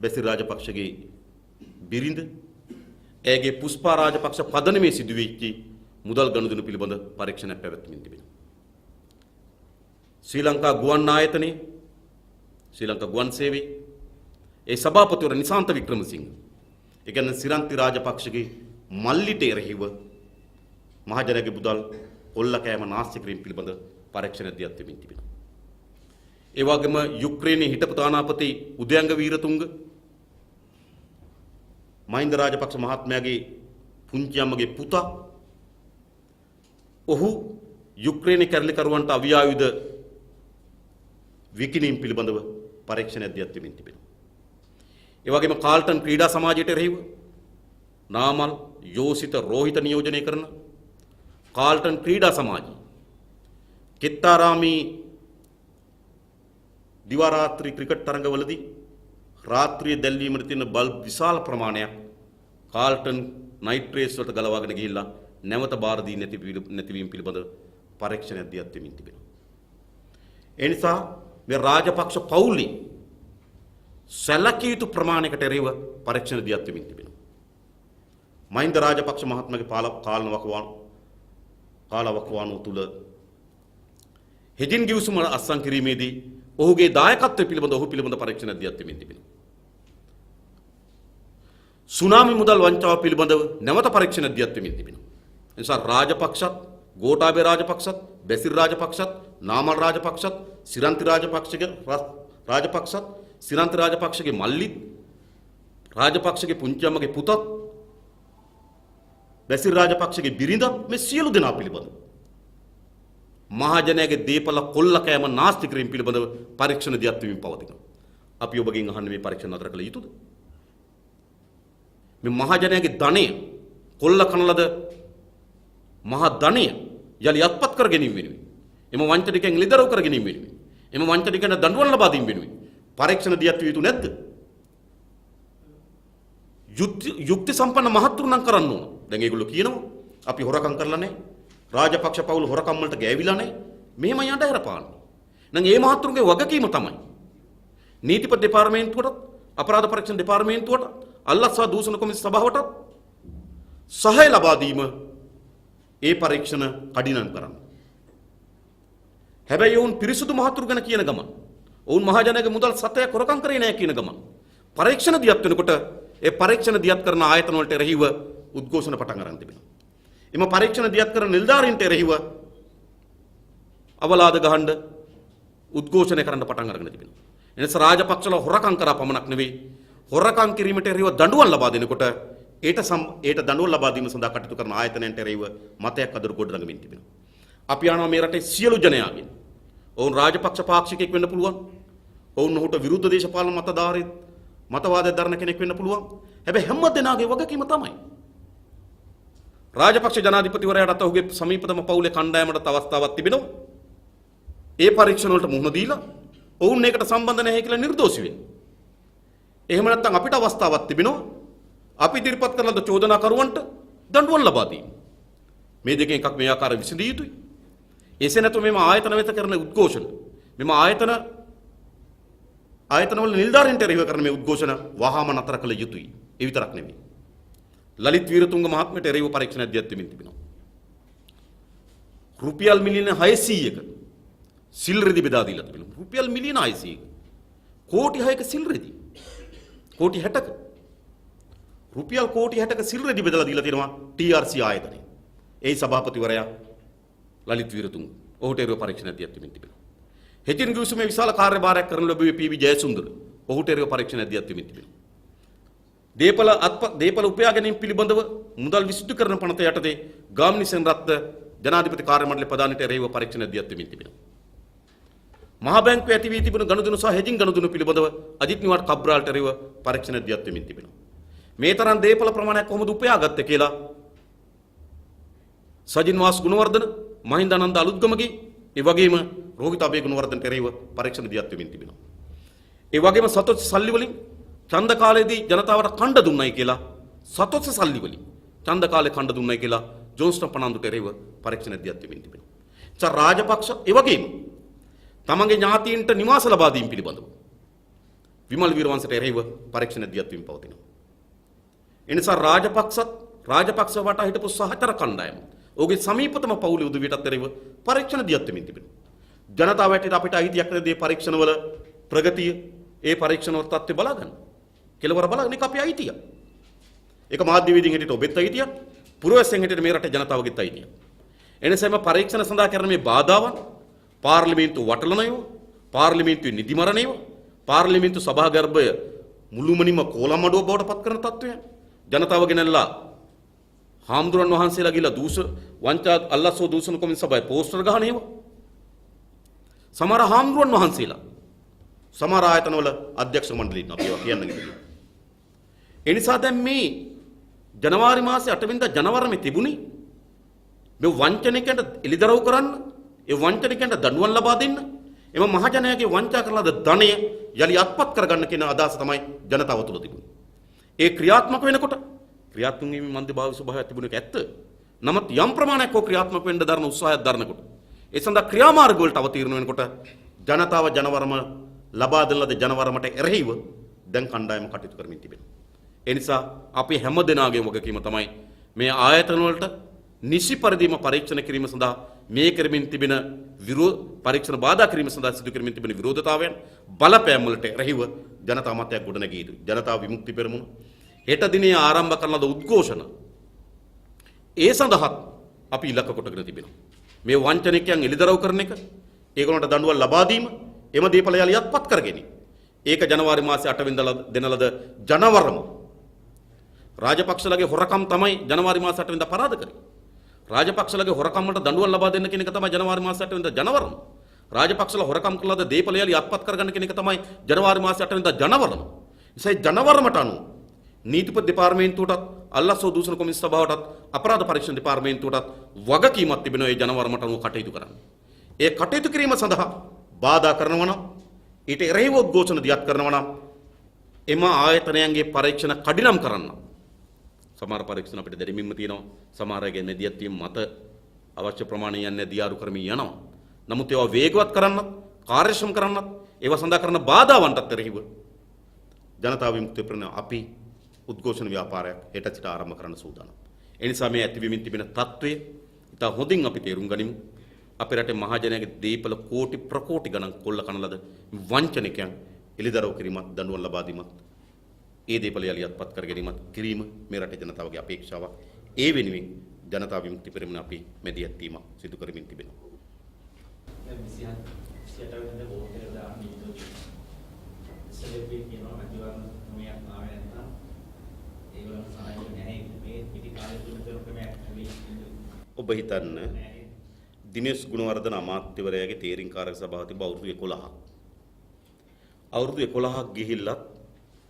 බැසිල් රාජපක්ෂගේ බිරිඳ ඇගේ පුෂ්පා රාජපක්ෂ පදනමේ සිදු වෙච්ච මුදල් ගනුදෙනු පිළිබඳ පරීක්ෂණයක් පැවැත්වෙමින් තිබෙනවා. ශ්‍රී ලංකා ගුවන් ආයතනයේ ශ්‍රී ලංකා ගුවන් සේවයේ ඒ සභාපතිවරු නිසාන්ත වික්‍රමසිංහ ඒ කියන්නේ සිරන්ති රාජපක්ෂගේ මල්ලිට එරෙහිව මහජනගේ මුදල් කොල්ල කෑම නාස්ති කිරීම පිළිබඳ පරීක්ෂණ දියත් වෙමින් තිබෙනවා. ඒ වගේම යුක්‍රේනයේ හිටපු තානාපති උදයංග වීරතුංග මහින්ද රාජපක්ෂ මහත්මයාගේ පුංචි අම්මගේ පුතා ඔහු යුක්‍රේනයේ කැරලිකරුවන්ට අවියායුධ විකිණීම් පිළිබඳව පරීක්ෂණයක් දියත් වෙමින් තිබෙනවා. ඒ වගේම කාල්ටන් ක්‍රීඩා සමාජයට එරෙහිව නාමල් යෝසිත රෝහිත නියෝජනය කරන කාල්ටන් ක්‍රීඩා සමාජය කෙත්තාරාමී දිවා රාත්‍රී ක්‍රිකට් තරඟවලදී රාත්‍රියේ දැල්වීමට තියෙන බල්බ් විශාල ප්‍රමාණයක් කාල්ටන් නයිට් රේස් වලට ගලවාගෙන ගිහිල්ලා නැවත බාර දී නැතිවීම පිළිබඳ පරීක්ෂණයක් දියත් වෙමින් තිබෙනවා. ඒ නිසා මේ රාජපක්ෂ පවුලේ සැලකිය යුතු ප්‍රමාණයකට එරෙහිව පරීක්ෂණ දියත් වෙමින් තිබෙනවා. මහින්ද රාජපක්ෂ මහත්මයාගේ කාලවකවානුව තුල හෙජින් ගිවිසුම අත්සන් කිරීමේදී ඔහුගේ දායකත්වය පිළිබඳ ඔහු පිළිබඳ පරීක්ෂණ දියත් වෙමින් තිබෙනවා. සුනාමි මුදල් වංචාව පිළිබඳව නැවත පරීක්ෂණ දියත් වෙමින් තිබෙනවා. ඒ නිසා රාජපක්ෂත්, ගෝඨාභය රාජපක්ෂත්, බැසිල් රාජපක්ෂත්, නාමල් රාජපක්ෂත්, සිරන්ති රාජපක්ෂත්, සිරන්ති රාජපක්ෂගේ මල්ලිත්, රාජපක්ෂගේ පුංචි අම්මගේ පුතත්, බැසිල් රාජපක්ෂගේ බිරිඳත් මේ සියලු දෙනා පිළිබඳව මහජනයාගේ දීපල කොල්ල කෑම නාස්ති කිරීම පිළිබඳව පරීක්ෂණ දියත් වෙමින් පවතිනවා. අපි ඔබගෙන් අහන්නේ මේ පරීක්ෂණ නතර කළ යුතුද? මේ මහජනයාගේ ධනය කොල්ල කන ලද මහ ධනය යලි අත්පත් කර ගැනීම වෙනුවෙන්, එම වංචනිකයන් ලිදරව් කර ගැනීම වෙනුවෙන්, එම වංචනිකයන් දඬුවම් ලබා දීම වෙනුවෙන් පරීක්ෂණ දියත් විය යුතු නැද්ද? යුක්ති සම්පන්න මහත්තුරු නම් කරන්න ඕන. දැන් ඒගොල්ලෝ කියනවා අපි හොරකම් කරලා නැහැ. රාජපක්ෂ පවුල හොරකම් වලට ගෑවිලා නැහැ. මෙහෙම යන්න හැරපාන්නේ. නම් ඒ මහත්තුරුගේ වගකීම තමයි නීතිපති දෙපාර්තමේන්තුවට, අපරාධ පරීක්ෂණ දෙපාර්තමේන්තුවට, අල්ලස්සා දූෂණ කොමිසම සභාවට සහාය ලබා දීම ඒ පරීක්ෂණ කඩිනම් කරන්න. හැබැයි ඔවුන් පිරිසුදු මහත්තුරු ගැන කියන ගමන්, ඔවුන් මහජනයාගේ මුදල් සතයක් හොරකම් කරේ නැහැ කියන ගමන් පරීක්ෂණ දියත් වෙනකොට ඒ පරීක්ෂණ දියත් කරන ආයතන වලට එරෙහිව උද්ඝෝෂණ පටන් අරන් තිබෙනවා. එම පරීක්ෂණ දියත් කරන නිලධාරීන්ට එරෙහිව අවලාද ගහන්න උද්ඝෝෂණය කරන්න පටන් අරගෙන තිබෙනවා. එනිසා රාජපක්ෂලා හොරකම් කරා පමණක් නෙවෙයි, හොරකම් කිරීමට එරෙහිව දඬුවම් ලබා දෙනකොට ඒට දඬුවම් ලබා දීම සඳහා කටයුතු කරන ආයතනයන්ට එරෙහිව මතයක් අදට ගොඩනගමින් තිබෙනවා. අපි අහනවා මේ රටේ සියලු ජනයාගෙන් ඔවුන් රාජපක්ෂ පාක්ෂිකයෙක් වෙන්න පුළුවන්. ඔවුන් ඔහුට විරුද්ධ දේශපාලන මතවාදයක් දරන කෙනෙක් වෙන්න පුළුවන්. හැබැයි හැම දෙනාගේ වගකීම තමයි රාජපක්ෂ ජනාධිපතිවරයාට ඔහුගේ සමීපතම පවුලේ කණ්ඩායමට අවස්ථාවක් තිබෙනවා. ඒ පරීක්ෂණ වලට මුහුණ දීලා ඔවුන් ඒකට සම්බන්ධ නැහැ කියලා නිර්දෝෂී වෙන්න. එහෙම නැත්නම් අපිට අවස්ථාවක් තිබෙනවා අපි ඉදිරිපත් කරන චෝදනා කරුවන්ට දඬුවම් ලබා දීම. මේ දෙකෙන් එකක් මේ ආකාරයෙන් විසඳිය යුතුයි. එසේ නැත්නම් මෙම ආයතන වෙත කරන උද්ඝෝෂණ මෙම ආයතනවල නිලධාරීන්ට එරෙහිව කරන මේ උද්ඝෝෂණ වහාම නතර කළ යුතුයි. ඒ විතරක් නෙමෙයි. ලලිත් වීරතුංග මහත්මයාට එරෙහිව පරීක්ෂණ අධ්‍යයනය තිබෙනවා. රුපියල් මිලියන 600ක සිල් රෙදි බෙදා දීලා තිබෙනවා. රුපියල් මිලියන 600ක කෝටි 6ක සිල් රෙදි. කෝටි 60ක රුපියල් කෝටි 60ක සිල් රෙදි බෙදලා දීලා තියෙනවා TRC ආයතනය. ඒ සභාපතිවරයා ලලිත් වීරතුංග ඔහුට එරෙහිව පරීක්ෂණ අධ්‍යයනය තිබෙනවා. හෙටින් ගිවිසුමේ විශාල කාර්යභාරයක් කරන ලැබුවේ පී.වී. ජයසුන්දර ඔහුට එරෙහිව පරීක්ෂණ අධ්‍යයනය තිබෙනවා. දේපල උපයා ගැනීම පිළිබඳව මුදල් විසුද්ධි කරන පනත යටතේ ගාමිණී සෙනරත්න ජනාධිපති කාර්ය මණ්ඩල ප්‍රධානීට එරෙහිව පරීක්ෂණ අධ්‍යයනය තිබෙනවා. මහා බැංකුවේ ඇති වී තිබුණු ගනුදෙනු සහ හෙජින් ගනුදෙනු පිළිබඳව අජිත් නිවාඩ් කබ්‍රාල්ට එරෙහිව පරීක්ෂණ අධ්‍යයනය තිබෙනවා. මේ තරම් දේපල ප්‍රමාණයක් කොහොමද උපයාගත්තේ කියලා සජින් වාස් ගුණවර්ධන මහින්ද ආනන්ද අලුත්ගමගේ ඒ වගේම රෝහිත අබේ ගුණවර්ධනට එරෙහිව පරීක්ෂණ අධ්‍යයනය තිබෙනවා. ඒ වගේම සතොත් සල්ලි වලින් ඡන්ද කාලයේදී ජනතාවට කණ්ඩ දුන්නයි කියලා සතොත් සල්ලි වලින් ඡන්ද කාලේ කණ්ඩ දුන්නයි කියලා ජෝන්ස්ටන් පනන්දුට එරෙහිව පරීක්ෂණ අධ්‍යයනය තිබෙනවා. රාජපක්ෂ ඒ වගේම තමන්ගේ ඥාතීන්ට නිවාස ලබා දීම පිළිබඳව විමල් වීරවංශට එරෙහිව පරීක්ෂණ අධ්‍යයනය පවතිනවා. එනිසා රාජපක්ෂ වට හිටපු සහචර කණ්ඩායම ඔහුගේ සමීපතම පවුලේ උදවියටත් එරෙහිව පරීක්ෂණ අධ්‍යයනය තිබෙනවා. ජනතාව වැටේට අපිට අයිතියක් නැති පරීක්ෂණවල ප්‍රගතිය ඒ පරීක්ෂණවල තත්ත්වය බලා ගන්න. කෙලවර බලන්න එක අපේ අයිතිය. ඒක මාධ්‍යවේදීන් හිටියට ඔබෙත් අයිතියක්, පුරවැසියන් හිටියට මේ රටේ ජනතාවගේත් අයිතියක්. එනිසාම පරීක්ෂණ සඳහා කරන මේ බාධාවන් පාර්ලිමේන්තුව වටලනයෝ, පාර්ලිමේන්තුවේ නිදිමරණයෝ, පාර්ලිමේන්තු සභාගර්භය මුළුමනින්ම කොලමඩුව බවට පත් කරන තත්ත්වය ජනතාව ගෙනල්ලා හාමුදුරන් වහන්සේලා ගිහලා වංචා අල්ලස්සෝ දූෂණ කොමින් සභාවේ පෝස්ටර් ගහන ඒවා. සමහර හාමුදුරන් වහන්සේලා සමහර ආයතනවල අධ්‍යක්ෂ මණ්ඩලීන් අපි ඒවා කියන්න නෙමෙයි. ඒ නිසා දැන් මේ ජනවාරි මාසේ 8 වෙනිදා ජනවරමේ තිබුණේ මේ වංචනිකයන්ට එලිදරව් කරන්න, ඒ වංචනිකයන්ට දඬුවම් ලබා දෙන්න, එම මහජනයාගේ වංචා කරන ලද ධනය යලි අත්පත් කරගන්න කියන අදහස තමයි ජනතාව තුළ තිබුණේ. ඒ ක්‍රියාත්මක වෙනකොට ක්‍රියාත්මක වීමේ මන්දභාවී ස්වභාවයක් තිබුණ එක ඇත්ත. නමුත් යම් ප්‍රමාණයක් ක්‍රියාත්මක වෙන්න දරන උත්සාහයක් දරනකොට ඒ සඳහා ක්‍රියාමාර්ග වලට අවතීර්ණ වෙනකොට ජනතාව ජනවරම ලබා දෙන ලද ජනවරමට එරෙහිව දැන් කණ්ඩායම කටයුතු කරමින් තිබෙනවා. ඒ නිසා අපි හැම දෙනාගේම වගකීම තමයි මේ ආයතන වලට නිසි පරිදිම පරීක්ෂණ කිරීම සඳහා මේ කරමින් තිබෙන පරීක්ෂණ බාධා කිරීම සඳහා සිදු කරමින් තිබෙන විරෝධතාවයන් බලපෑම් වලට එරෙහිව ජනතා මතයක් ගොඩනැගිය යුතුයි. ජනතා විමුක්ති පෙරමුණ හෙට දිනේ ආරම්භ කරන ලද උද්ඝෝෂණ ඒ සඳහා අපි ඉලක්ක කොටගෙන තිබෙනවා. මේ වංචනිකයන් එලිදරව් කරන එක, ඒගොල්ලන්ට දඬුවම් ලබා දීම, එම දීපල යලි අත්පත් කරගෙන ඒක ජනවාරි මාසේ 8 වෙනිදා දෙන ලද ජනවරම රාජපක්ෂලගේ හොරකම් තමයි ජනවාරි මාසේ 8 වෙනිදා පරාද කරේ. රාජපක්ෂලගේ හොරකම් වලට දඬුවම් ලබා දෙන්න කියන එක තමයි ජනවාරි මාසේ 8 වෙනිදා ජනවරම. රාජපක්ෂල හොරකම් කළාද දීපල යලි අත්පත් කරගන්න කියන එක තමයි ජනවාරි මාසේ 8 වෙනිදා ජනවරම. ඉතින් ජනවරමට අනුව නීතිපති දෙපාර්තමේන්තුවටත් අල්ලස්සෝ දූෂණ කොමිස් සභාවටත් අපරාධ පරීක්ෂණ දෙපාර්තමේන්තුවටත් වගකීමක් තිබෙනවා ඒ ජනවරමට අනුව කටයුතු කරන්න. ඒ කටයුතු කිරීම සඳහා බාධා කරනවා නම් ඊට එරෙහිව උද්ඝෝෂණ දියත් කරනවා නම් එම ආයතනයන්ගේ පරීක්ෂණ කඩිනම් කරන්න. සමහර පරීක්ෂණ අපිට දැරීමින්ම තියෙනවා. සමහර අයගේ මෙදියත් වීම මත අවශ්‍ය ප්‍රමාණය යන්නේ දියාරු කරමින් යනවා. නමුත් ඒවා වේගවත් කරන්නත්, කාර්යක්ෂම කරන්නත්, ඒවා සඳහා කරන බාධාවන්ටත් එරෙහිව ජනතා විමුක්ති පෙරමුණ අපි උද්ඝෝෂණ ව්‍යාපාරයක් හෙට සිට ආරම්භ කරන්න සූදානම්. ඒ නිසා මේ ඇතිවීමින් තිබෙන තත්ත්වය ඉතා හොඳින් අපි තේරුම් ගනිමු. අපේ රටේ මහජනයාගේ දීපල කෝටි ප්‍රකෝටි ගණන් කොල්ල කන ලද වංචනිකයන් එලිදරව් කිරීමත්, දඬුවම් ලබා දීමත්, ඒ දීපල යලි අත්පත් කර ගැනීමත් කිරීම මේ රටේ ජනතාවගේ අපේක්ෂාවක්. ඒ වෙනුවෙන් ජනතා විමුක්ති පෙරමුණ අපි මෙදියත් වීම සිදු කරමින් තිබෙනවා. ඔබ හිතන්න දිනේෂ් ගුණවර්ධන අමාත්‍යවරයාගේ තේරීම්කාරක සභාව තිබ්බ අවුරුදු 11ක්. අවුරුදු 11ක් ගිහිල්ලත්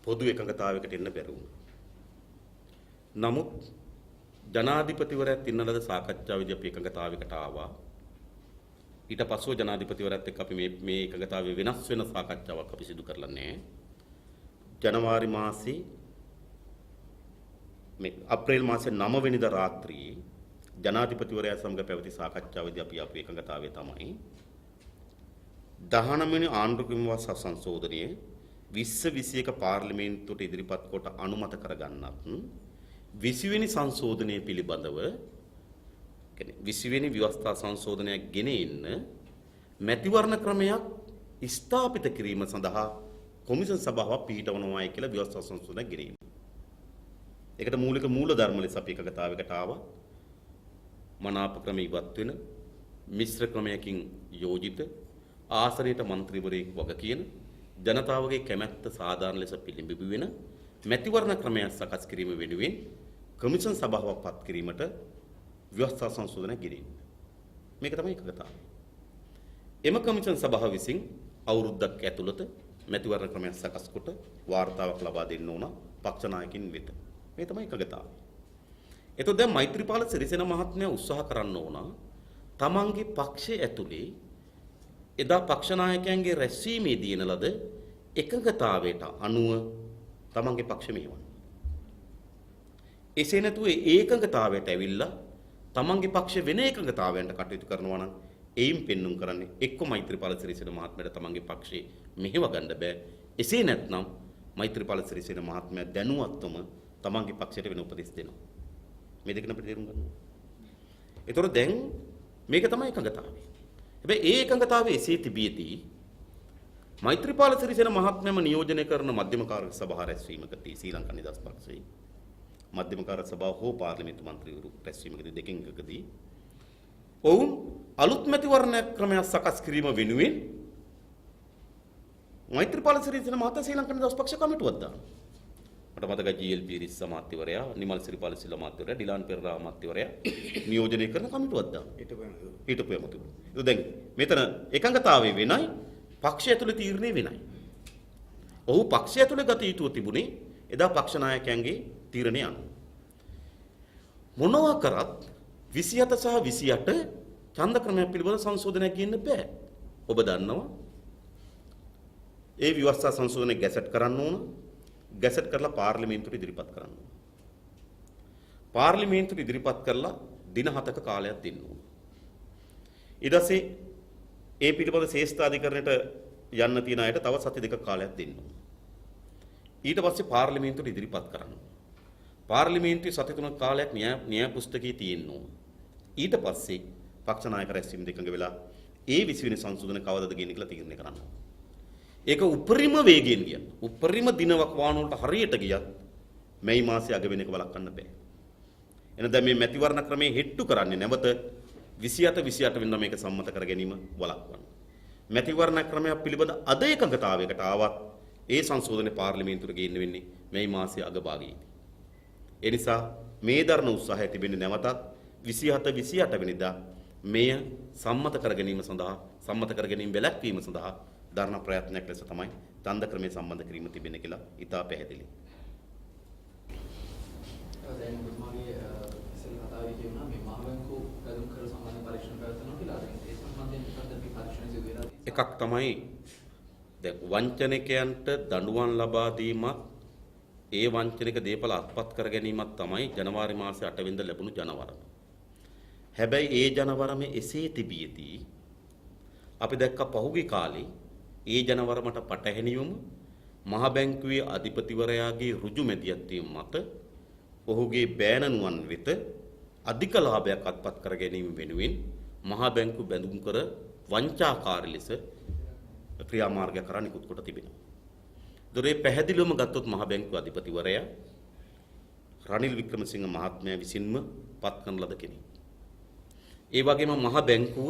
පොදු එකඟතාවයකට එන්න බැරි වුණා. නමුත් ජනාධිපතිවරයාත් ඉන්න ලද සාකච්ඡාවේදී අපි එකඟතාවයකට ආවා. ඊට පස්සෙ ජනාධිපතිවරයාත් එක්ක අපි මේ එකඟතාවය වෙනස් වෙන සාකච්ඡාවක් අපි සිදු කරලා නැහැ. ජනවාරි මාසේ මේ අප්‍රේල් මාසේ 9 වෙනිදා රාත්‍රියේ ජනාධිපතිවරයා සමග පැවති සාකච්ඡාවේදී අපි එකඟතාවය තමයි 19 වෙනි ආණ්ඩුක්‍රම විමර්ශන සංශෝධනයේ 2021 පාර්ලිමේන්තුවට ඉදිරිපත් කොට අනුමත කරගන්නත් 20 වෙනි සංශෝධනය පිළිබඳව කියන්නේ 20 වෙනි ව්‍යවස්ථා සංශෝධනයක් ගෙන එන්න මැතිවරණ ක්‍රමයක් ස්ථාපිත කිරීම සඳහා කොමිෂන් සභාවක් පිහිටවනවායි කියලා ව්‍යවස්ථා සංශෝධනයක් ගෙනීම. ඒකට මූලික මූලධර්ම ලෙස අපි එකගතාවයකට ආවා. මනාප ක්‍රම ඉවත් වෙන මිශ්‍ර ක්‍රමයකින් යෝජිත ආසනයට മന്ത്രിවරයෙක් වග කියන ජනතාවගේ කැමැත්ත සාධාරණ ලෙස පිළිඹු වෙන මැතිවරණ ක්‍රමයක් සකස් කිරීම වෙනුවෙන් කොමිෂන් සභාවක් පත් කිරීමට ව්‍යවස්ථා සංශෝධනයක් ගෙනීම. මේක තමයි එකගතාවය. එම කොමිෂන් සභාව විසින් අවුරුද්දක් ඇතුළත මැතිවරණ ක්‍රමයක් සකස් කොට වාර්තාවක් ලබා දෙන්න ඕන පක්ෂ නායකින් වෙත. මේ තමයි එකගතාවය. එතකොට දැන් මෛත්‍රීපාල සිරිසේන මහත්මයා උත්සාහ කරන්න ඕන තමන්ගේ පක්ෂය ඇතුලේ එදා පක්ෂ නායකයන්ගේ රැස්වීමේදී එන ලද එකඟතාවයට අනුව තමන්ගේ පක්ෂ මෙහෙවන්න. එසේ නැතුව ඒකඟතාවයට ඇවිල්ලා තමන්ගේ පක්ෂ වෙන එකඟතාවයන්ට කටයුතු කරනවා නම් එයින් පෙන්눔 කරන්නේ එක්ක මෛත්‍රීපාල සිරිසේන මහත්මයාට තමන්ගේ පක්ෂේ මෙහෙව ගන්න බෑ. එසේ නැත්නම් මෛත්‍රීපාල සිරිසේන මහත්මයා දැනුවත්වම තමන්ගේ පක්ෂයට වෙන උපදෙස් දෙනවා. මේ දෙකන අපිට තේරුම් ගන්න ඕනේ. ඒතර දැන් මේක තමයි එකඟතාවය. හැබැයි ඒ එකඟතාවය එසේ තිබියදී මෛත්‍රීපාල සිරිසේන මහත්මයාම නියෝජනය කරන මධ්‍යම කාරක සභාව රැස්වීමකදී ශ්‍රී ලංකා නිදහස් පක්ෂයේ මධ්‍යම කාරක සභාව හෝ පාර්ලිමේන්තු මන්ත්‍රීවරු රැස්වීමකදී දෙකෙන් එකකදී ඔවුන් අලුත් මැතිවරණ ක්‍රමයක් සකස් කිරීම වෙනුවෙන් මෛත්‍රීපාල සිරිසේන මහතා ශ්‍රී ලංකා නිදහස් පක්ෂ කමිටුවක් දානවා. මට මතකයි ජී.එල්. පීරිස් අමාත්‍යවරයා, නිමල් සිරිපාල සිල්වා අමාත්‍යවරයා, ඩිලාන් පෙරේරා අමාත්‍යවරයා නියෝජනය කරන කමිටුවක් දානවා. හිටපු ඇමතුරු. ඒක දැන් මෙතන එකඟතාවය වෙනයි, පක්ෂය ඇතුළේ තීරණය වෙනයි. ඔහු පක්ෂය ඇතුළේ ගත යුතුව තිබුණේ එදා පක්ෂ නායකයන්ගේ තීරණය අනුව. මොනවා කරත් 27 සහ 28 ඡන්ද ක්‍රමයක් පිළිබඳ සංශෝධනයක් ගියන්න බෑ. ඔබ දන්නවා. ඒ ව්‍යවස්ථා සංශෝධනය ගැසට් කරන්න ඕන. ගැසට් කරලා පාර්ලිමේන්තුවට ඉදිරිපත් කරන්න ඕන. පාර්ලිමේන්තුවට ඉදිරිපත් කරලා දින 7ක කාලයක් දෙන්න ඕන. ඊට පස්සේ ඒ පිළිබඳ ශ්‍රේෂ්ඨාධිකරණයට යන්න තියෙන අයට තව සති දෙකක කාලයක් දෙන්න ඕන. ඊට පස්සේ පාර්ලිමේන්තුවට ඉදිරිපත් කරන්න. පාර්ලිමේන්තුවේ සති 3ක කාලයක් න්‍යාය පුස්තකයේ තියෙන්න ඕන. ඊට පස්සේ පක්ෂ නායක රැස්වීම දෙකඟ වෙලා ඒ 20 වෙනි සංශෝධන කවදද ගියන්නේ කියලා තීරණය කරන්න. ඒක උපරිම වේගයෙන් ගියත් උපරිම දිනවක් වාන වලට හරියට ගියත් මේ මාසයේ අග වෙන එක වළක්වන්න බෑ. එහෙනම් දැන් මේ මැතිවරණ ක්‍රමයේ හෙට්ටු කරන්නේ නැවත 28 වෙනිදා මේක සම්මත කර ගැනීම වළක්වන්න. මැතිවරණ ක්‍රමයක් පිළිබඳ අද එකඟතාවයකට ආවත් ඒ සංශෝධනයේ පාර්ලිමේන්තුවට ගේන්න වෙන්නේ මේ මාසයේ අග භාගයේදී. ඒ නිසා මේ දරන උත්සාහය තිබෙන්නේ නැවතත් 28 වෙනිදා මෙය සම්මත කර ගැනීම සඳහා සම්මත කර ගැනීම වැළැක්වීම සඳහා ධර්ම ප්‍රයත්නයක් ලෙස තමයි ඡන්ද ක්‍රමයේ සම්බන්ධ කිරීම තිබෙන්නේ කියලා ඉතා පැහැදිලි. දැන් ඔබතුමාගේ ඉස්සෙල් කතාවේ කියුණා මේ මහබැංකු ගනුම් කර සම්බන්ධ පරීක්ෂණ පැවැත්වෙනවා කියලා. ඒ සම්බන්ධයෙන් මොකක්ද මේ පරීක්ෂණ සිදු වෙලා තියෙන්නේ? එකක් තමයි දැන් වංචනිකයන්ට දඬුවම් ලබා දීමත් ඒ වංචනික දේපල අත්පත් කර ගැනීමත් තමයි ජනවාරි මාසයේ 8 වෙනිදා ලැබුණු ජනවරම. හැබැයි ඒ ජනවරමේ එසේ තිබියදී අපි දැක්ක පහුගිය කාලේ ඒ ජනවරමට පටහැනිවම මහ බැංකුවේ අධිපතිවරයාගේ ඍජු මැදිහත් වීම මත ඔහුගේ බෑනනුවන් වෙත අධික ලාභයක් අත්පත් කර ගැනීම වෙනුවෙන් මහ බැංකු බැඳුම් කර වංචාකාරී ලෙස ක්‍රියාමාර්ග කරා නිකුත් කොට තිබෙනවා. දොරේ පැහැදිලිවම ගත්තොත් මහ බැංකුවේ අධිපතිවරයා රනිල් වික්‍රමසිංහ මහත්මයා විසින්ම පත් කරන ලද කෙනෙක්. ඒ වගේම මහ බැංකුව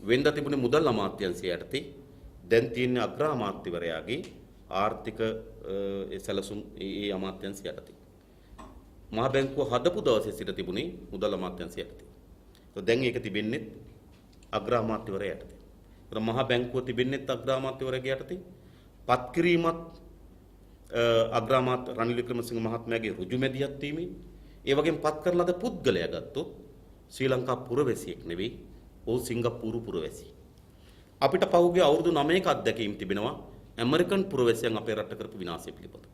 වෙනද තිබුණේ මුදල් අමාත්‍යාංශය යටතේ දැන් තියෙන අග්‍ර අමාත්‍යවරයාගේ ආර්ථික සැලසුම් ඒ අමාත්‍යාංශය යටතේ. මහ බැංකුව හදපු දවසේ සිට තිබුණේ මුදල් අමාත්‍යාංශය යටතේ. ඒත් දැන් ඒක තිබෙන්නේ අග්‍රාමාත්‍යවරයා යටතේ. ඒත් මහ බැංකුව තිබෙන්නේ අග්‍රාමාත්‍යවරයාගේ යටතේ. පත් කිරීමත් අග්‍රාමාත්‍ය රනිල් වික්‍රමසිංහ මහත්මයාගේ ඍජු මැදිහත් වීමෙන් ඒ වගේම පත් කරන ලද පුද්ගලයා ගත්තොත් ශ්‍රී ලංකා පුරවැසියෙක් නෙවෙයි, ඔහු සිංගප්පූරු පුරවැසියෙක්. අපිට පහුගිය අවුරුදු 9ක අත්දැකීම් තිබෙනවා ඇමරිකන් පුරවැසියන් අපේ රට කරපු විනාශය පිළිබඳව.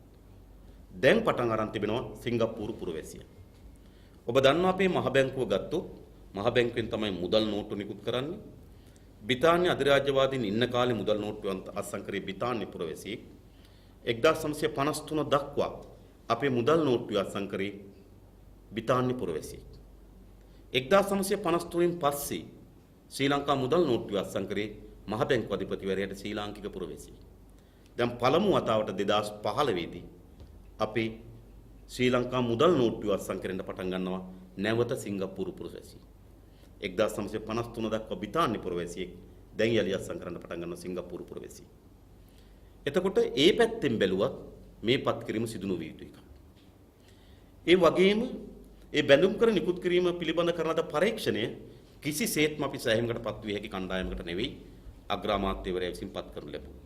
දැන් පටන් අරන් තිබෙනවා සිංගප්පූරු පුරවැසියන්. ඔබ දන්නවා අපේ මහ බැංකුව ගත්තොත් මහ බැංකුවෙන් තමයි මුදල් නෝට්ටු නිකුත් කරන්නේ. බ්‍රිතාන්‍ය අධිරාජ්‍යවාදීන් ඉන්න කාලේ මුදල් නෝට්ටු අත්සන් කරේ බ්‍රිතාන්‍ය පුරවැසියෙක්. 1953 දක්වා අපේ මුදල් නෝට්ටු අත්සන් කරේ බ්‍රිතාන්‍ය පුරවැසියෙක්. 1953න් පස්සේ ශ්‍රී ලංකා මුදල් නෝට්ටු අත්සන් කරේ මහ බැංකුව අධිපතිවරයාට ශ්‍රී ලාංකික පුරවැසියෙක්. දැන් පළමු වතාවට 2015 දී අපේ ශ්‍රී ලංකා මුදල් නෝට්ටු අත්සන් කරන්න පටන් ගන්නවා නැවත සිංගප්පූරු පුරවැසියෙක්. 1953 දක්වා බ්‍රිතාන්‍ය පුරවැසියෙක් දැන් යලි අත්සන් කරන්න පටන් ගන්නවා සිංගප්පූරු පුරවැසියෙක්. එතකොට ඒ පැත්තෙන් බැලුවත් මේ පත් කිරීම සිදු නොවිය යුතු එකක්. ඒ වගේම ඒ බැඳුම් කර නිකුත් කිරීම පිළිබඳ කරන ලද පරීක්ෂණය කිසිසේත්ම අපි සෑහීමකට පත් විය හැකි කණ්ඩායමකට නෙවෙයි අග්‍රාමාත්‍යවරයා විසින් පත් කරනු ලැබුණා.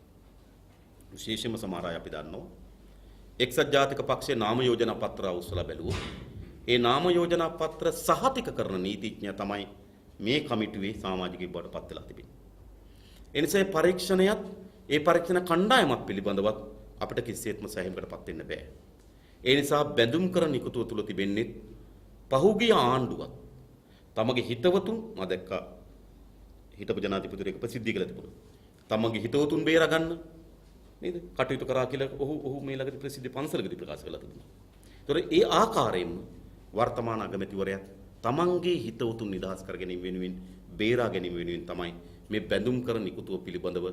විශේෂයෙන්ම සමහර අය අපි දන්නවා එක්සත් ජාතික පක්ෂයේ නාම යෝජනා පත්‍ර අවුස්සලා බැලුවොත් ඒ නාම යෝජනා පත්‍ර සහතික කරන නීතිඥයා තමයි මේ කමිටුවේ සමාජිකයෙක් බවට පත් වෙලා තිබෙන්නේ. ඒ නිසා පරීක්ෂණයත් ඒ පරීක්ෂණ කණ්ඩායමක් පිළිබඳවත් අපිට කිසිසේත්ම සෑහීමකට පත් වෙන්න බෑ. ඒ නිසා බැඳුම් කර නිකුතුව තුල තිබෙන්නේ පහුගිය ආණ්ඩුවත් තමගේ හිතවතුන් මම දැක්කා හිටපු ජනාධිපතිවරයෙක් ප්‍රසිද්ධිය කළා තිබුණා. තමගේ හිතවතුන් බේරගන්න නේද? කටයුතු කරා කියලා ඔහු මේ ළඟදී ප්‍රසිද්ධ පන්සලකදී ප්‍රකාශ කළා තිබුණා. ඒතොර ඒ ආකාරයෙන්ම වර්තමාන අගමැතිවරයා තමන්ගේ හිතවතුන් නිදහස් කර ගැනීම වෙනුවෙන් බේරා ගැනීම වෙනුවෙන් තමයි මේ බැඳුම් කර නිකුතුව පිළිබඳව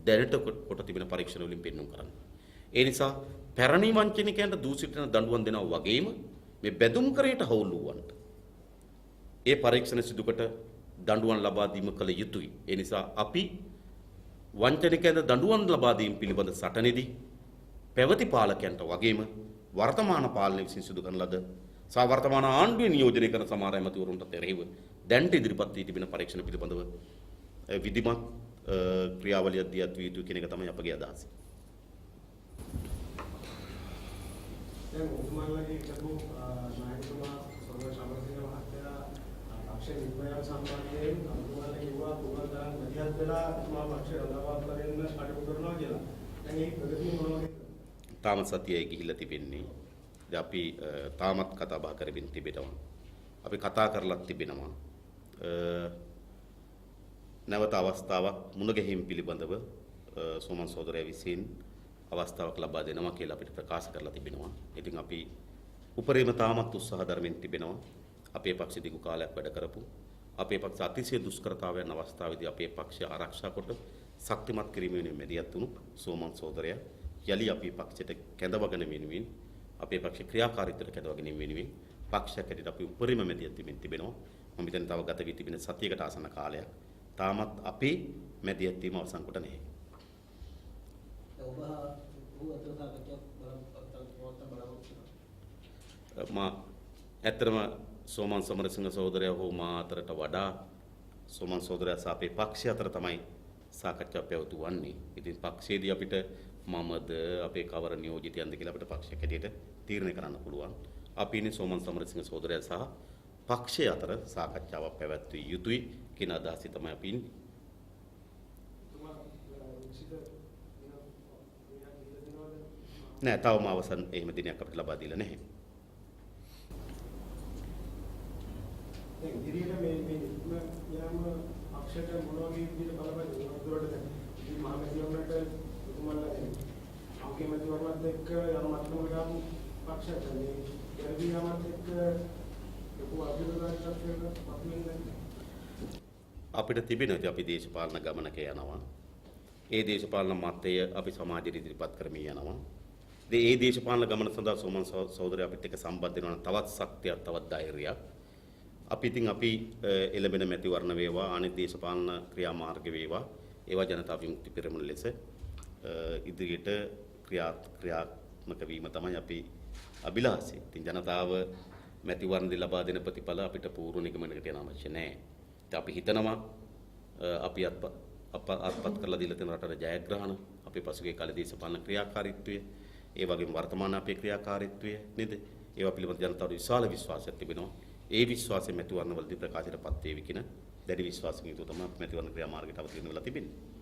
දැනට කොට තිබෙන පරීක්ෂණ වලින් පෙන්වුම් කරන්නේ. ඒ නිසා පැරණි වංචනිකයන්ට දූෂිතන දඬුවම් දෙනවා වගේම මේ බැඳුම් කරේට හවුල් වුවන්ට ඒ පරීක්ෂණ සිදුකට දඬුවම් ලබා දීම කළ යුතුයි. ඒ නිසා අපි වංචනිකයන්ට දඬුවම් ලබා දීම පිළිබඳ සටනේදී පැවති පාලකයන්ට වගේම වර්තමාන පාලනය විසින් සිදු කරන ලද සා වර්තමාන ආණ්ඩුවේ නියෝජනය කරන සමහර ඇමතිවරුන්ට එරෙහිව දැන්ට ඉදිරිපත් වී තිබෙන පරීක්ෂණ පිළිබඳව විධිමත් ක්‍රියාවලියක් දියත් විය යුතු කියන එක තමයි අපගේ අදහස. දැන් ඔබතුමාලගේ කියපු නායකතුමා සෝමර සමරසිංහ මහත්තයා පක්ෂ නිර්ණය සම්බන්ධයෙන් ඔබතුමාලා කිව්වා පුරාණ මැදිහත් වෙලා මා පක්ෂ රඳවා කරගෙන කටයුතු කරනවා කියලා. දැන් ඒ ප්‍රගතිය මොන වගේද? තාම සතියේ ගිහිල්ලා තිබෙන්නේ. දැන් අපි තාමත් කතා බහ කරමින් තිබෙනවා. අපි කතා කරලා තිබෙනවා. නැවත අවස්ථාවක් මුණ ගැහිම් පිළිබඳව සෝමන් සෝදරයා විසින් අවස්ථාවක් ලබා දෙනවා කියලා අපිට ප්‍රකාශ කරලා තිබෙනවා. ඉතින් අපි උපරිම තාමත් උත්සාහ දරමින් තිබෙනවා. අපේ පක්ෂ දිගු කාලයක් වැඩ කරපු අපේ පක්ෂ අතිශය දුෂ්කරතාවයන් අවස්ථාවේදී අපේ පක්ෂය ආරක්ෂා කොට ශක්තිමත් කිරීමේ මැදිහත් වුණු සෝමන් සෝදරයා යලි අපේ පක්ෂයට කැඳවගෙන වෙනුවෙන් අපේ පක්ෂ ක්‍රියාකාරීත්වයට කැඳවගෙන වෙනුවෙන් පක්ෂයක් හැටියට අපි උපරිම මැදිහත් වෙමින් තිබෙනවා. මම හිතන්නේ තව ගත වී තිබෙන සතියකට ආසන්න කාලයක් තාමත් අපේ මැදිහත් වීම අවසන් කොට නැහැ. ඇත්තටම සෝමන් සමරසිංහ සහෝදරයා හෝ මා අතරට වඩා සෝමන් සහෝදරයා සහ අපේ පක්ෂය අතර තමයි සාකච්ඡා පැවතුවන්නේ. ඉතින් පක්ෂයේදී අපිට මමද අපේ කවර නියෝජිතයන්ද කියලා අපිට පක්ෂයක් හැටියට තීරණය කරන්න පුළුවන්. අපි ඉන්නේ සෝමන් සමරසිංහ සහෝදරයා සහ පක්ෂය අතර සාකච්ඡාවක් පැවැත්විය යුතුයි කියන අදහසින් තමයි අපි ඉන්නේ. නෑ තවම අවසන් එහෙම දිනයක් අපිට ලබා දීලා නැහැ. දැන් ඉදිරියට මේ යාම අක්ෂයට මොන වගේ විදිහට බලපෑම් උනොත් දැන් ඉතින් මහමැතිවරණට ඔබතුමාලා අවගේ මැතිවරණත් එක්ක යම් මතකමකට ආපු පක්ෂයක් මේ එල්බී යමත් එක්ක ලොකු අභිවෘද්ධියක් අපිට තිබෙනවා අපි දේශපාලන ගමනක යනවා. ඒ දේශපාලන මතය අපි සමාජයට ඉදිරිපත් කරමින් යනවා. ඒ දේශපාලන ගමන සඳහා සෝමන් සහෝදරයා අපිට එක්ක සම්බන්ධ වෙනවා තවත් ශක්තියක් තවත් ධෛර්යයක්. අපි එළඹෙන මැතිවරණ වේවා අනෙක් දේශපාලන ක්‍රියාමාර්ග වේවා ඒවා ජනතා විමුක්ති පෙරමුණ ලෙස ඉදිරියට ක්‍රියාත්මක වීම තමයි අපි අභිලාෂය. ඉතින් ජනතාව මැතිවරණදී ලබා දෙන ප්‍රතිඵල අපිට පූර්ව නිගමනයකට යන්න අවශ්‍ය නැහැ. අපි හිතනවා අපි අත්පත් කරලා දීලා තියෙන රටේ ජයග්‍රහණ, අපේ පසුගිය කාලේ දේශපාලන ක්‍රියාකාරීත්වය, ඒ වගේම වර්තමාන අපේ ක්‍රියාකාරීත්වය නේද? ඒවා පිළිබඳ ජනතාවට විශාල විශ්වාසයක් තිබෙනවා. ඒ විශ්වාසය මැතිවරණවලදී ප්‍රකාශයටපත් වේවි කියන දැඩි විශ්වාසකින් යුතුව තමයි මැතිවරණ ක්‍රියාමාර්ගයට අවතීර්ණ වෙලා තිබෙන්නේ.